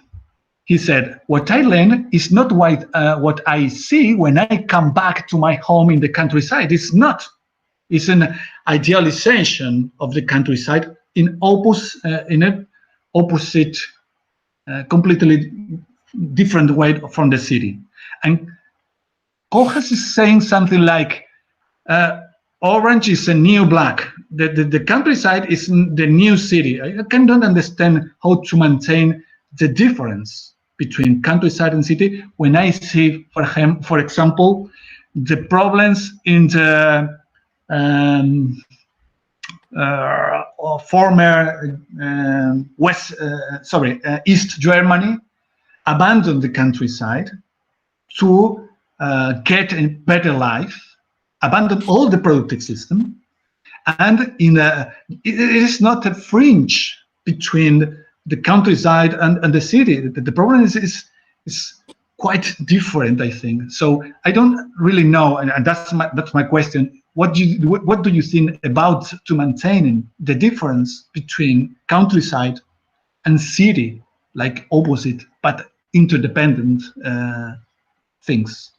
he said, what I learn is not what I see when I come back to my home in the countryside. It's not. It's an idealization of the countryside in an opposite, completely different way from the city. And Kojas is saying something like, orange is a new black. The countryside is the new city. I cannot understand how to maintain the difference between countryside and city when I see, for example, the problems in the former East Germany abandoned the countryside to get a better life, abandon all the productive system, and it is not a fringe between the countryside and the city. The problem is quite different, I think. So I don't really know, and that's my question. What do you think about to maintaining the difference between countryside and city, like opposite but interdependent things?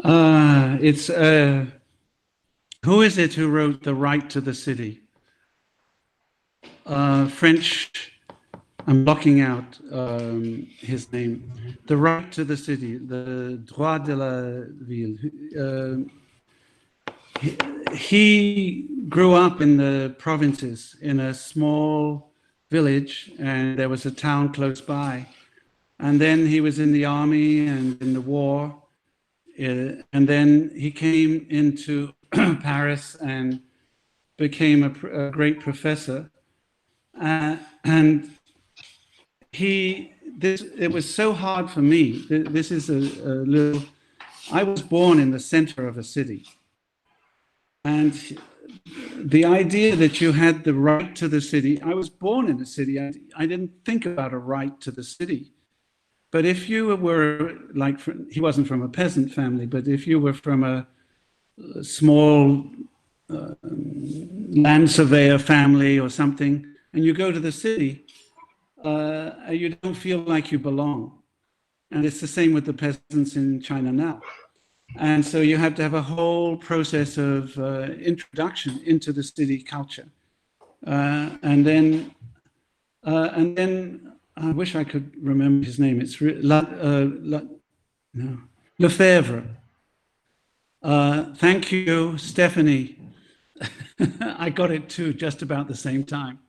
It's who is it who wrote The Right to the City? French. I'm blocking out his name. The Right to the City, the Droit de la Ville. He grew up in the provinces in a small village, and there was a town close by. And then he was in the army and in the war. And then he came into Paris and became a great professor. And it was so hard for me. This is I was born in the center of a city. And the idea that you had the right to the city, I was born in a city. I didn't think about a right to the city. But if you were he wasn't from a peasant family, but if you were from a small land surveyor family or something, and you go to the city, you don't feel like you belong. And it's the same with the peasants in China now. And so you have to have a whole process of introduction into the city culture. And then I wish I could remember his name. It's Lefebvre. Thank you, Stephanie. I got it too, just about the same time.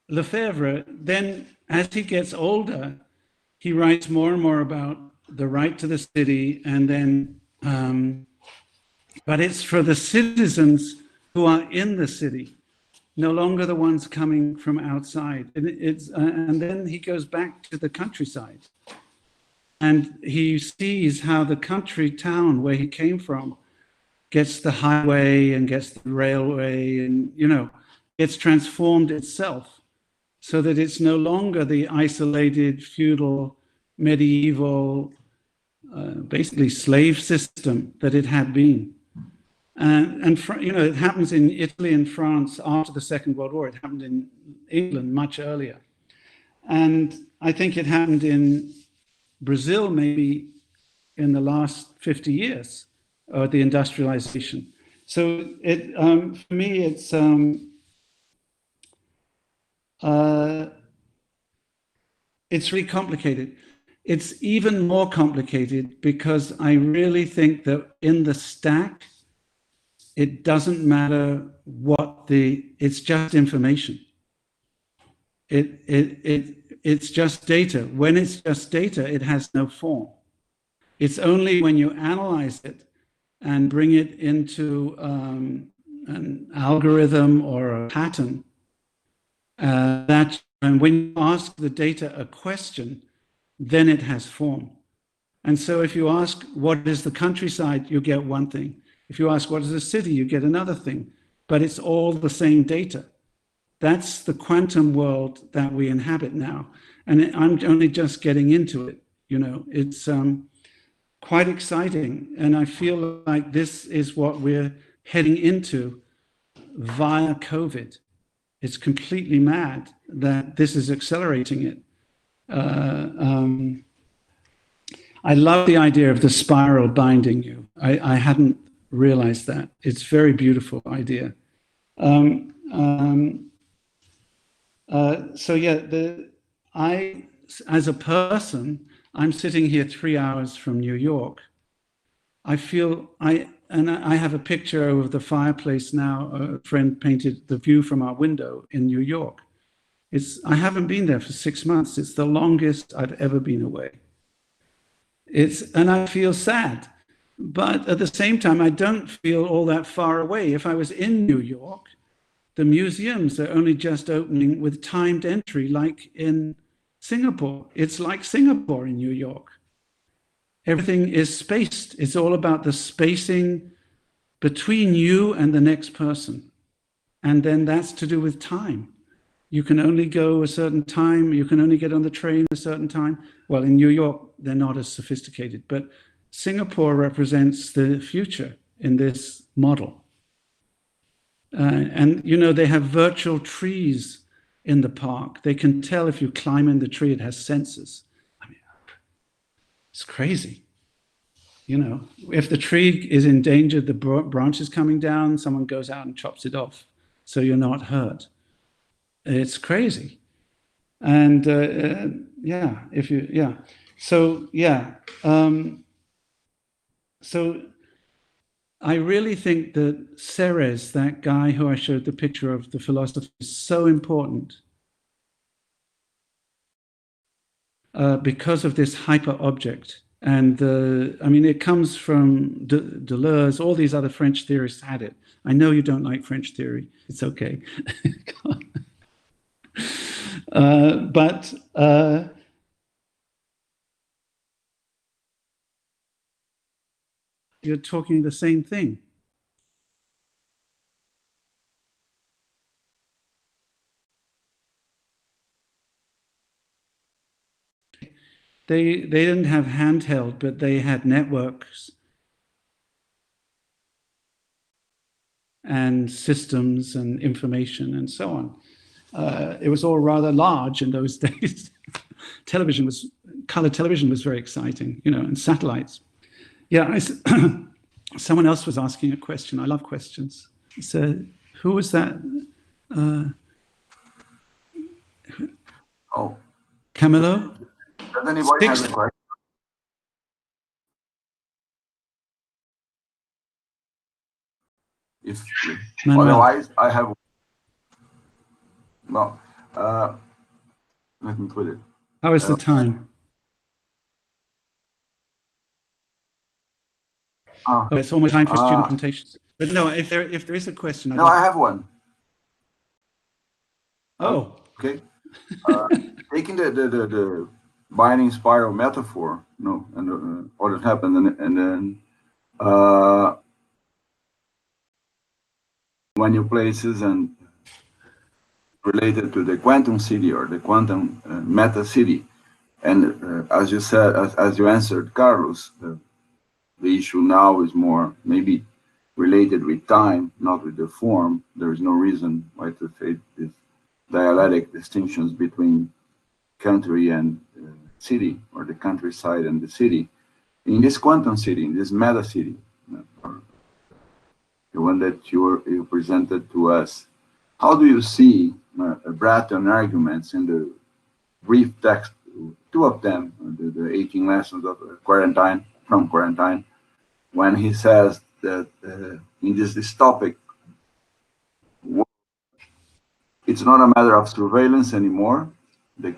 Lefebvre, then as he gets older, he writes more and more about the right to the city, and then, but it's for the citizens who are in the city, no longer the ones coming from outside. And then he goes back to the countryside, and he sees how the country town where he came from gets the highway and gets the railway, and it's transformed itself so that it's no longer the isolated, feudal, medieval, basically slave system that it had been. And it happens in Italy and France after the Second World War. It happened in England much earlier. And I think it happened in Brazil maybe in the last 50 years, the industrialization. So for me, it's really complicated. It's even more complicated because I really think that in the stack, it doesn't matter it's just information. It's just data. When it's just data, it has no form. It's only when you analyze it and bring it into an algorithm or a pattern and when you ask the data a question, then it has form. And so if you ask, what is the countryside, you get one thing. If you ask, what is the city, you get another thing. But it's all the same data. That's the quantum world that we inhabit now. And I'm only just getting into it. It's quite exciting. And I feel like this is what we're heading into via COVID. It's completely mad that this is accelerating it. I love the idea of the spiral binding you. I hadn't realized that. It's a very beautiful idea. So yeah, as a person, I'm sitting here 3 hours from New York. I have a picture of the fireplace now. A friend painted the view from our window in New York. I haven't been there for 6 months. It's the longest I've ever been away. And I feel sad, but at the same time, I don't feel all that far away. If I was in New York, the museums are only just opening with timed entry, like in Singapore. It's like Singapore in New York. Everything is spaced. It's all about the spacing between you and the next person. And then that's to do with time. You can only go a certain time. You can only get on the train a certain time. Well, in New York, they're not as sophisticated, but Singapore represents the future in this model. And they have virtual trees in the park. They can tell if you climb in the tree, it has sensors. I mean, it's crazy. If the tree is endangered, the branch is coming down, someone goes out and chops it off, so you're not hurt. It's crazy. And so I really think that Ceres, that guy who I showed the picture of, the philosopher, is so important because of this hyper object. And it comes from Deleuze. All these other French theorists had it. I know you don't like French theory. It's okay. But you're talking the same thing. They didn't have handheld, but they had networks and systems and information and so on. It was all rather large in those days. Color television was very exciting, and satellites. Yeah, someone else was asking a question. I love questions. So who was that? Camilo? Does anybody have a question? Otherwise, I have. No. Let me put it. How is the time? Ah, Oh, it's almost time for student Ah. presentations. But no, if there is a question, no, I have one. Oh, Okay. Taking the binding spiral metaphor, and what had happened, and then when you places and related to the quantum city or the quantum meta city, and as you said, as you answered, Carlos, the issue now is more maybe related with time, not with the form. There is no reason why to say this dialectic distinctions between country and city, or the countryside and the city. In this quantum city, in this meta city, the one that you presented to us, how do you see Bratton arguments in the brief text, two of them, the 18 lessons of quarantine, from quarantine, when he says that in this topic, it's not a matter of surveillance anymore. The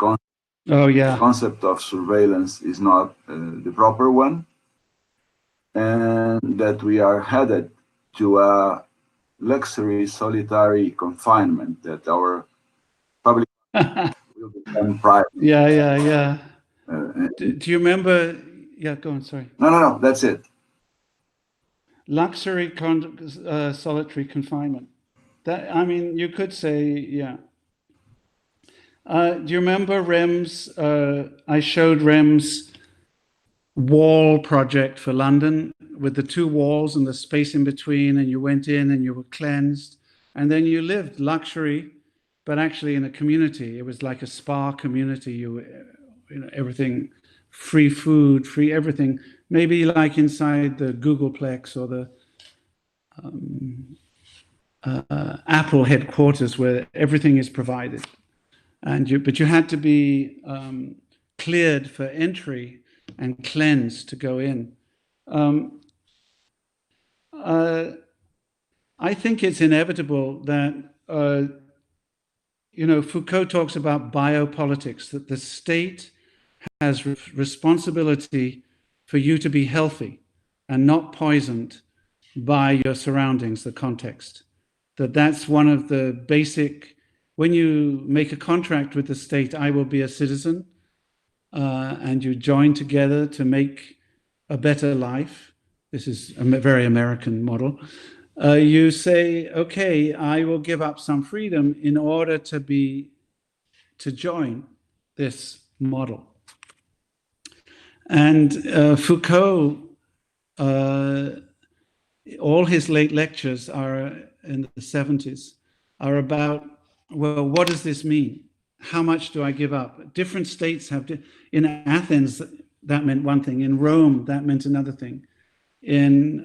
concept of surveillance is not the proper one, and that we are headed to a luxury solitary confinement, that our public will become private. Yeah. Do you remember? Yeah, go on, sorry. No, that's it. Luxury solitary confinement. That, I mean, you could say, yeah. Do you remember Rem's, I showed Rem's wall project for London with the two walls and the space in between, and you went in and you were cleansed, and then you lived luxury, but actually in a community. It was like a spa community. You know, everything, free food, free everything. Maybe like inside the Googleplex or the Apple headquarters, where everything is provided, but you had to be cleared for entry and cleansed to go in. I think it's inevitable that Foucault talks about biopolitics, that the state has responsibility for you to be healthy and not poisoned by your surroundings, the context. That's one of the basic, when you make a contract with the state, I will be a citizen, and you join together to make a better life. This is a very American model. You say, okay, I will give up some freedom in order to join this model. And Foucault, all his late lectures are in the 70s, are about, well, what does this mean? How much do I give up? Different states have, in Athens, that meant one thing. In Rome, that meant another thing. In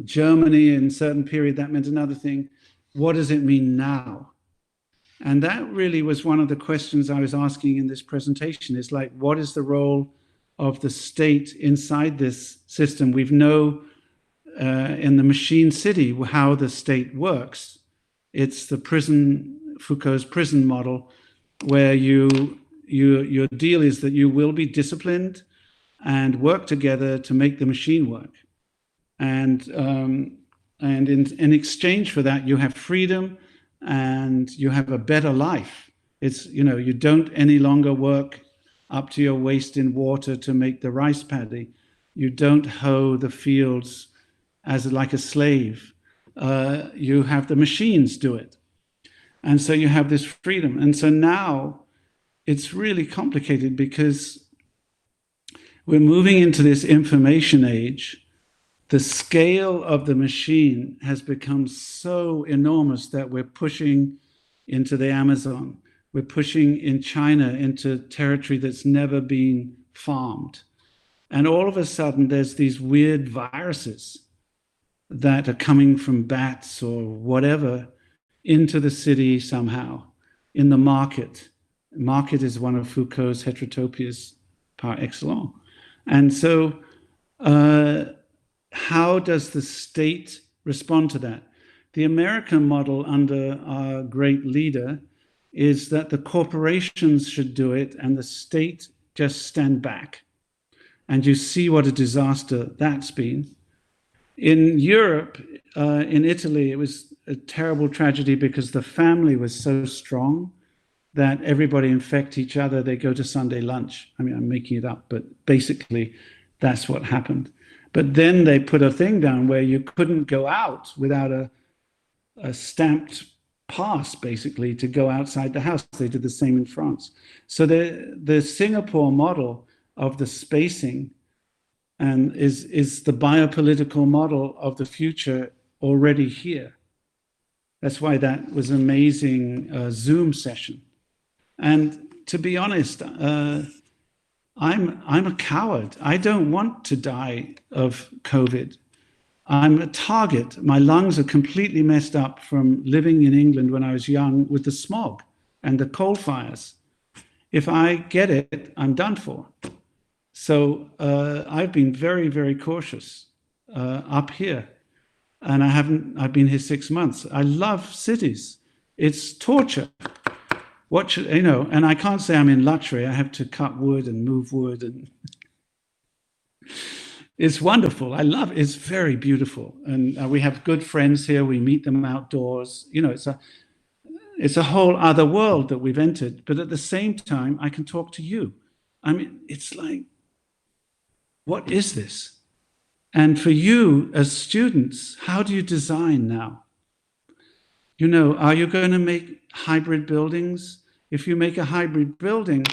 Germany, in a certain period, that meant another thing. What does it mean now? And that really was one of the questions I was asking in this presentation, is like, what is the role of the state inside this system? We know in the machine city how the state works. It's the prison, Foucault's prison model, where your deal is that you will be disciplined and work together to make the machine work. And in exchange for that, you have freedom and you have a better life. It's, you don't any longer work up to your waist in water to make the rice paddy. You don't hoe the fields as like a slave. You have the machines do it. And so you have this freedom. And so now it's really complicated, because we're moving into this information age. The scale of the machine has become so enormous that we're pushing into the Amazon. We're pushing in China into territory that's never been farmed. And all of a sudden, there's these weird viruses that are coming from bats or whatever into the city somehow, in the market. Market is one of Foucault's heterotopias par excellence. And so how does the state respond to that? The American model under our great leader is that the corporations should do it and the state just stand back. And you see what a disaster that's been. In Europe, in Italy, it was a terrible tragedy because the family was so strong that everybody infect each other. They go to Sunday lunch. I mean, I'm making it up, but basically that's what happened. But then they put a thing down where you couldn't go out without a stamped pass, basically, to go outside the house. They did the same in France. So the Singapore model of the spacing and is the biopolitical model of the future already here. That's why that was an amazing Zoom session. And to be honest, I'm a coward. I don't want to die of COVID. I'm a target. My lungs are completely messed up from living in England when I was young with the smog and the coal fires. If I get it, I'm done for. So I've been very, very cautious up here. And I've been here 6 months. I love cities. It's torture. And I can't say I'm in luxury. I have to cut wood and move wood, and it's wonderful. I love it. It's very beautiful. And we have good friends here. We meet them outdoors. It's a whole other world that we've entered. But at the same time, I can talk to you. I mean, it's like, what is this? And for you as students, how do you design now? Are you going to make hybrid buildings? If you make a hybrid building,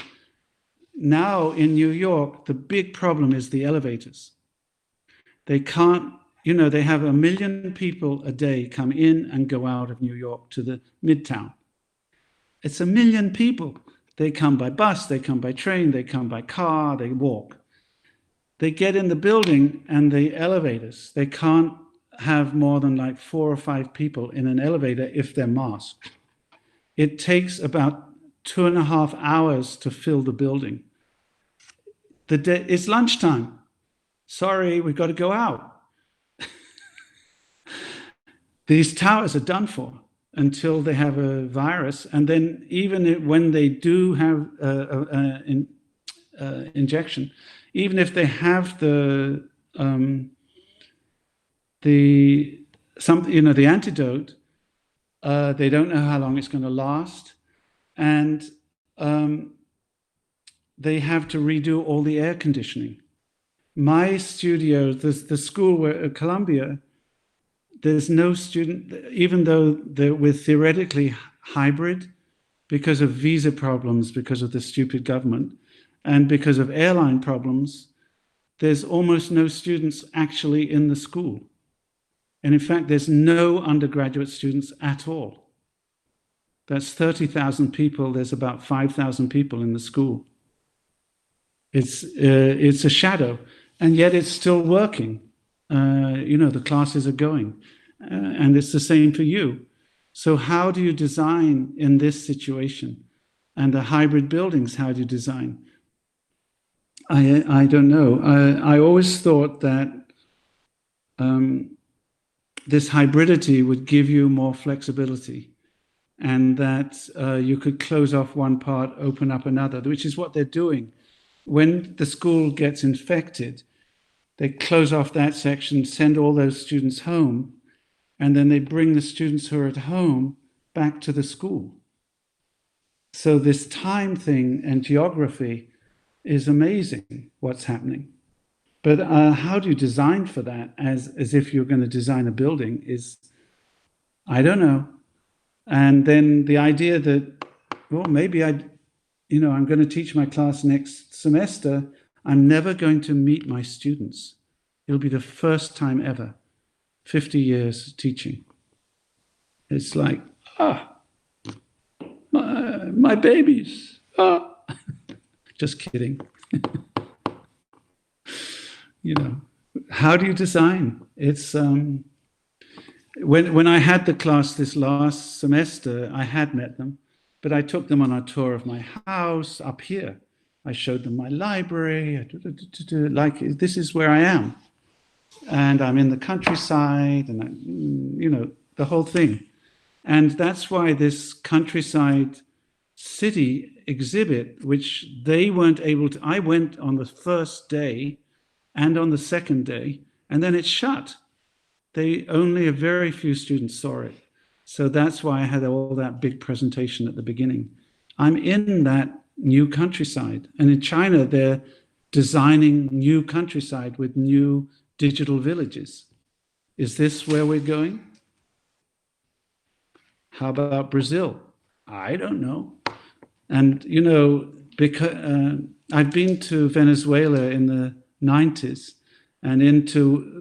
now in New York, the big problem is the elevators. They can't, they have 1 million people a day come in and go out of New York to the Midtown. It's 1 million people. They come by bus, they come by train, they come by car, they walk. They get in the building and the elevators, they can't have more than like 4 or 5 people in an elevator if they're masked. It takes about 2.5 hours to fill the building. It's lunchtime. Sorry, we've got to go out. These towers are done for until they have a virus. And then even when they do have an injection, even if they have the antidote, they don't know how long it's going to last. And they have to redo all the air conditioning. My studio, the school where at Columbia, there's no student, even though we're theoretically hybrid because of visa problems, because of the stupid government, and because of airline problems, there's almost no students actually in the school. And in fact, there's no undergraduate students at all. That's 30,000 people. There's about 5,000 people in the school. It's a shadow, and yet it's still working. The classes are going, and it's the same for you. So how do you design in this situation? And the hybrid buildings, how do you design? I don't know. I always thought that this hybridity would give you more flexibility, and that you could close off one part, open up another, which is what they're doing. When the school gets infected, they close off that section, send all those students home, and then they bring the students who are at home back to the school. So this time thing and geography is amazing what's happening. But how do you design for that as if you're going to design a building is, I don't know. And then the idea that, well, maybe I'm going to teach my class next semester. I'm never going to meet my students. It'll be the first time ever, 50 years teaching. It's like, my babies. Just kidding. How do you design? It's when I had the class this last semester, I had met them, but I took them on a tour of my house up here. I showed them my library, like this is where I am. And I'm in the countryside, and the whole thing. And that's why this countryside city exhibit, which they weren't able to, I went on the first day and on the second day, and then it shut only a very few students saw it. So that's why I had all that big presentation at the beginning. I'm in that new countryside. And in China, they're designing new countryside with new digital villages. Is this where we're going? How about Brazil? I don't know. And, you know, because I've been to Venezuela in the 90s and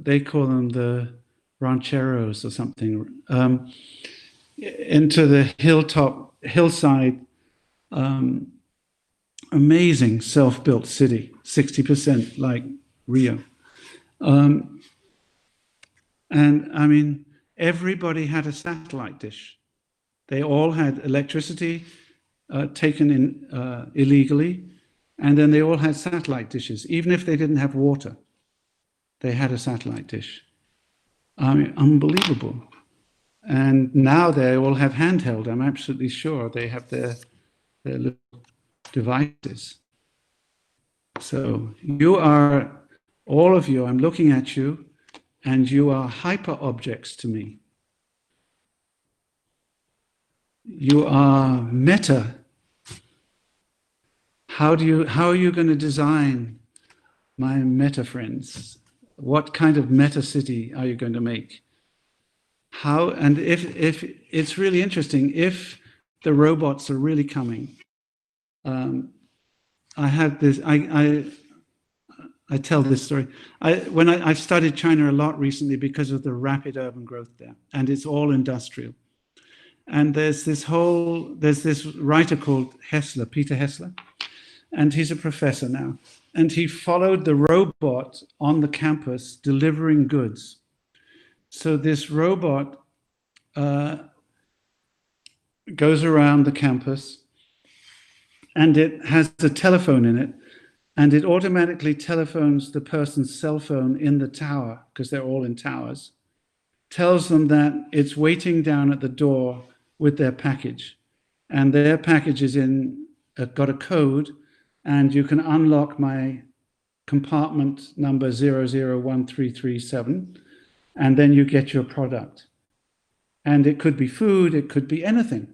they call them the rancheros or something, into the hillside, amazing self-built city, 60% like Rio. And I mean, everybody had a satellite dish. They all had electricity taken in illegally, and then they all had satellite dishes. Even if they didn't have water, they had a satellite dish. I mean, unbelievable. And now they all have handheld. I'm absolutely sure they have their little devices. So you are, all of you, I'm looking at you, and you are hyper objects to me. You are meta. How are you going to design my meta friends? What kind of meta city are you going to make? How, and if it's really interesting, if the robots are really coming, I have this, I tell this story. I've studied China a lot recently because of the rapid urban growth there, and it's all industrial. And there's this writer called Hessler, Peter Hessler, and he's a professor now. And he followed the robot on the campus delivering goods. So this robot goes around the campus, and it has a telephone in it, and it automatically telephones the person's cell phone in the tower, because they're all in towers, tells them that it's waiting down at the door with their package. And their package is got a code, and you can unlock my compartment number 001337, and then you get your product. And it could be food, it could be anything.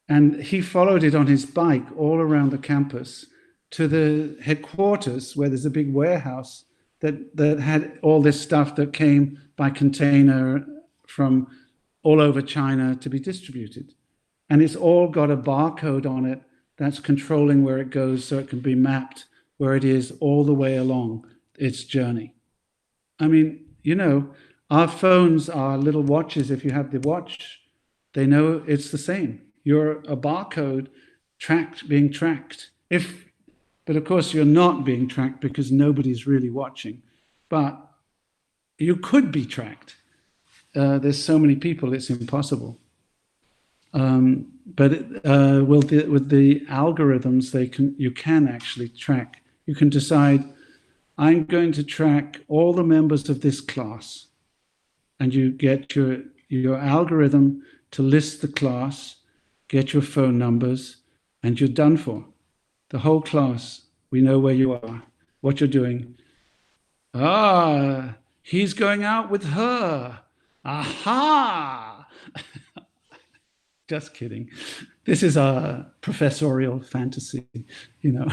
And he followed it on his bike all around the campus to the headquarters, where there's a big warehouse that had all this stuff that came by container from all over China to be distributed. And it's all got a barcode on it that's controlling where it goes, so it can be mapped where it is all the way along its journey. I mean, you know, our phones are little watches. If you have the watch, they know it's the same. You're a barcode being tracked. But of course, you're not being tracked because nobody's really watching. But you could be tracked. There's so many people, it's impossible. But with the algorithms, you can actually track. You can decide, I'm going to track all the members of this class. And you get your algorithm to list the class, get your phone numbers, and you're done for. The whole class, we know where you are, what you're doing. Ah, he's going out with her. Aha! Just kidding. This is a professorial fantasy, you know.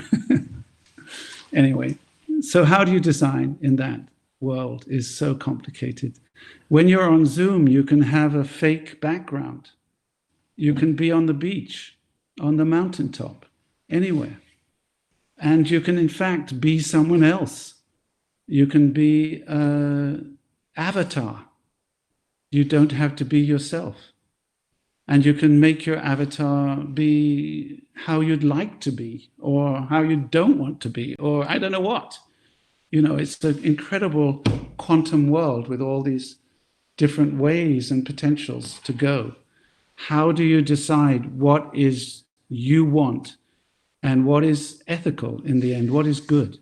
Anyway, so how do you design in that world is so complicated. When you're on Zoom, you can have a fake background. You can be on the beach, on the mountaintop, anywhere. And you can, in fact, be someone else. You can be an avatar. You don't have to be yourself. And you can make your avatar be how you'd like to be, or how you don't want to be, or I don't know what. You know, it's an incredible quantum world with all these different ways and potentials to go. How do you decide what is you want and what is ethical in the end? What is good?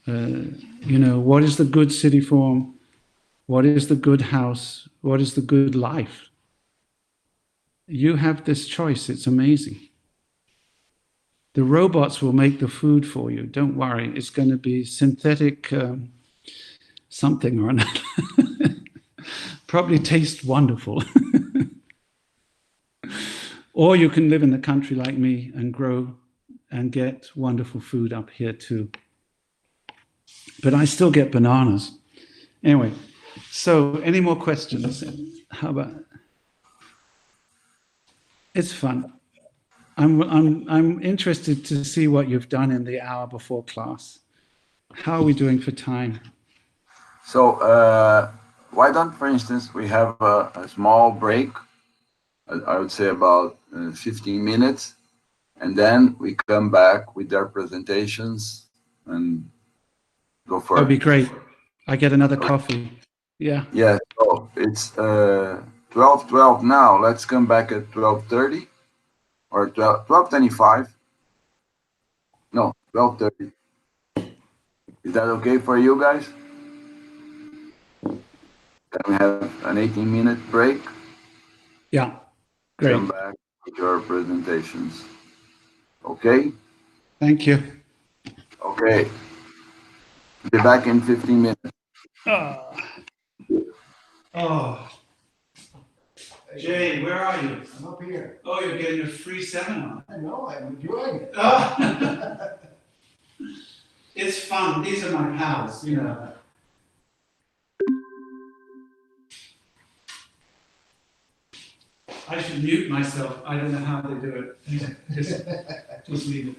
You know, what is the good city form? What is the good house? What is the good life? You have this choice. It's amazing. The robots will make the food for you. Don't worry. It's going to be synthetic something or another. Probably taste wonderful. Or you can live in the country like me and grow and get wonderful food up here too. But I still get bananas. Anyway, so any more questions? How about? It's fun. I'm interested to see what you've done in the hour before class. How are we doing for time? So why don't, for instance, we have a small break, I would say about 15 minutes, and then we come back with their presentations and go for it. That'd be great. I get another coffee. Yeah. Yeah, so it's 12:12 now. Let's come back at 12:30 or 12:25. No, 12:30. Is that okay for you guys? Can we have an 18-minute break? Yeah. Great. Come back with your presentations. Okay? Thank you. Okay. Be back in 15 minutes. Oh. Jay, where are you? I'm up here. Oh, you're getting a free seminar. I know, I'm enjoying it. Oh. It's fun. These are my pals, you know. I should mute myself. I don't know how they do it. Just leave it.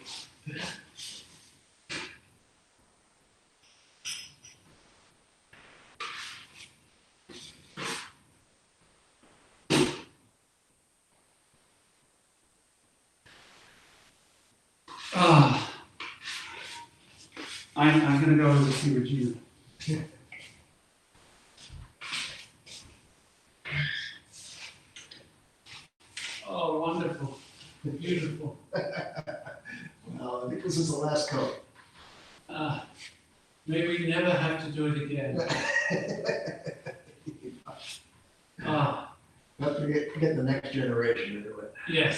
Ah. I'm going to go over to see Regina. Oh, wonderful. Beautiful. Well, I think this is the last coat. Maybe we never have to do it again. Don't forget the next generation to do it. Yes.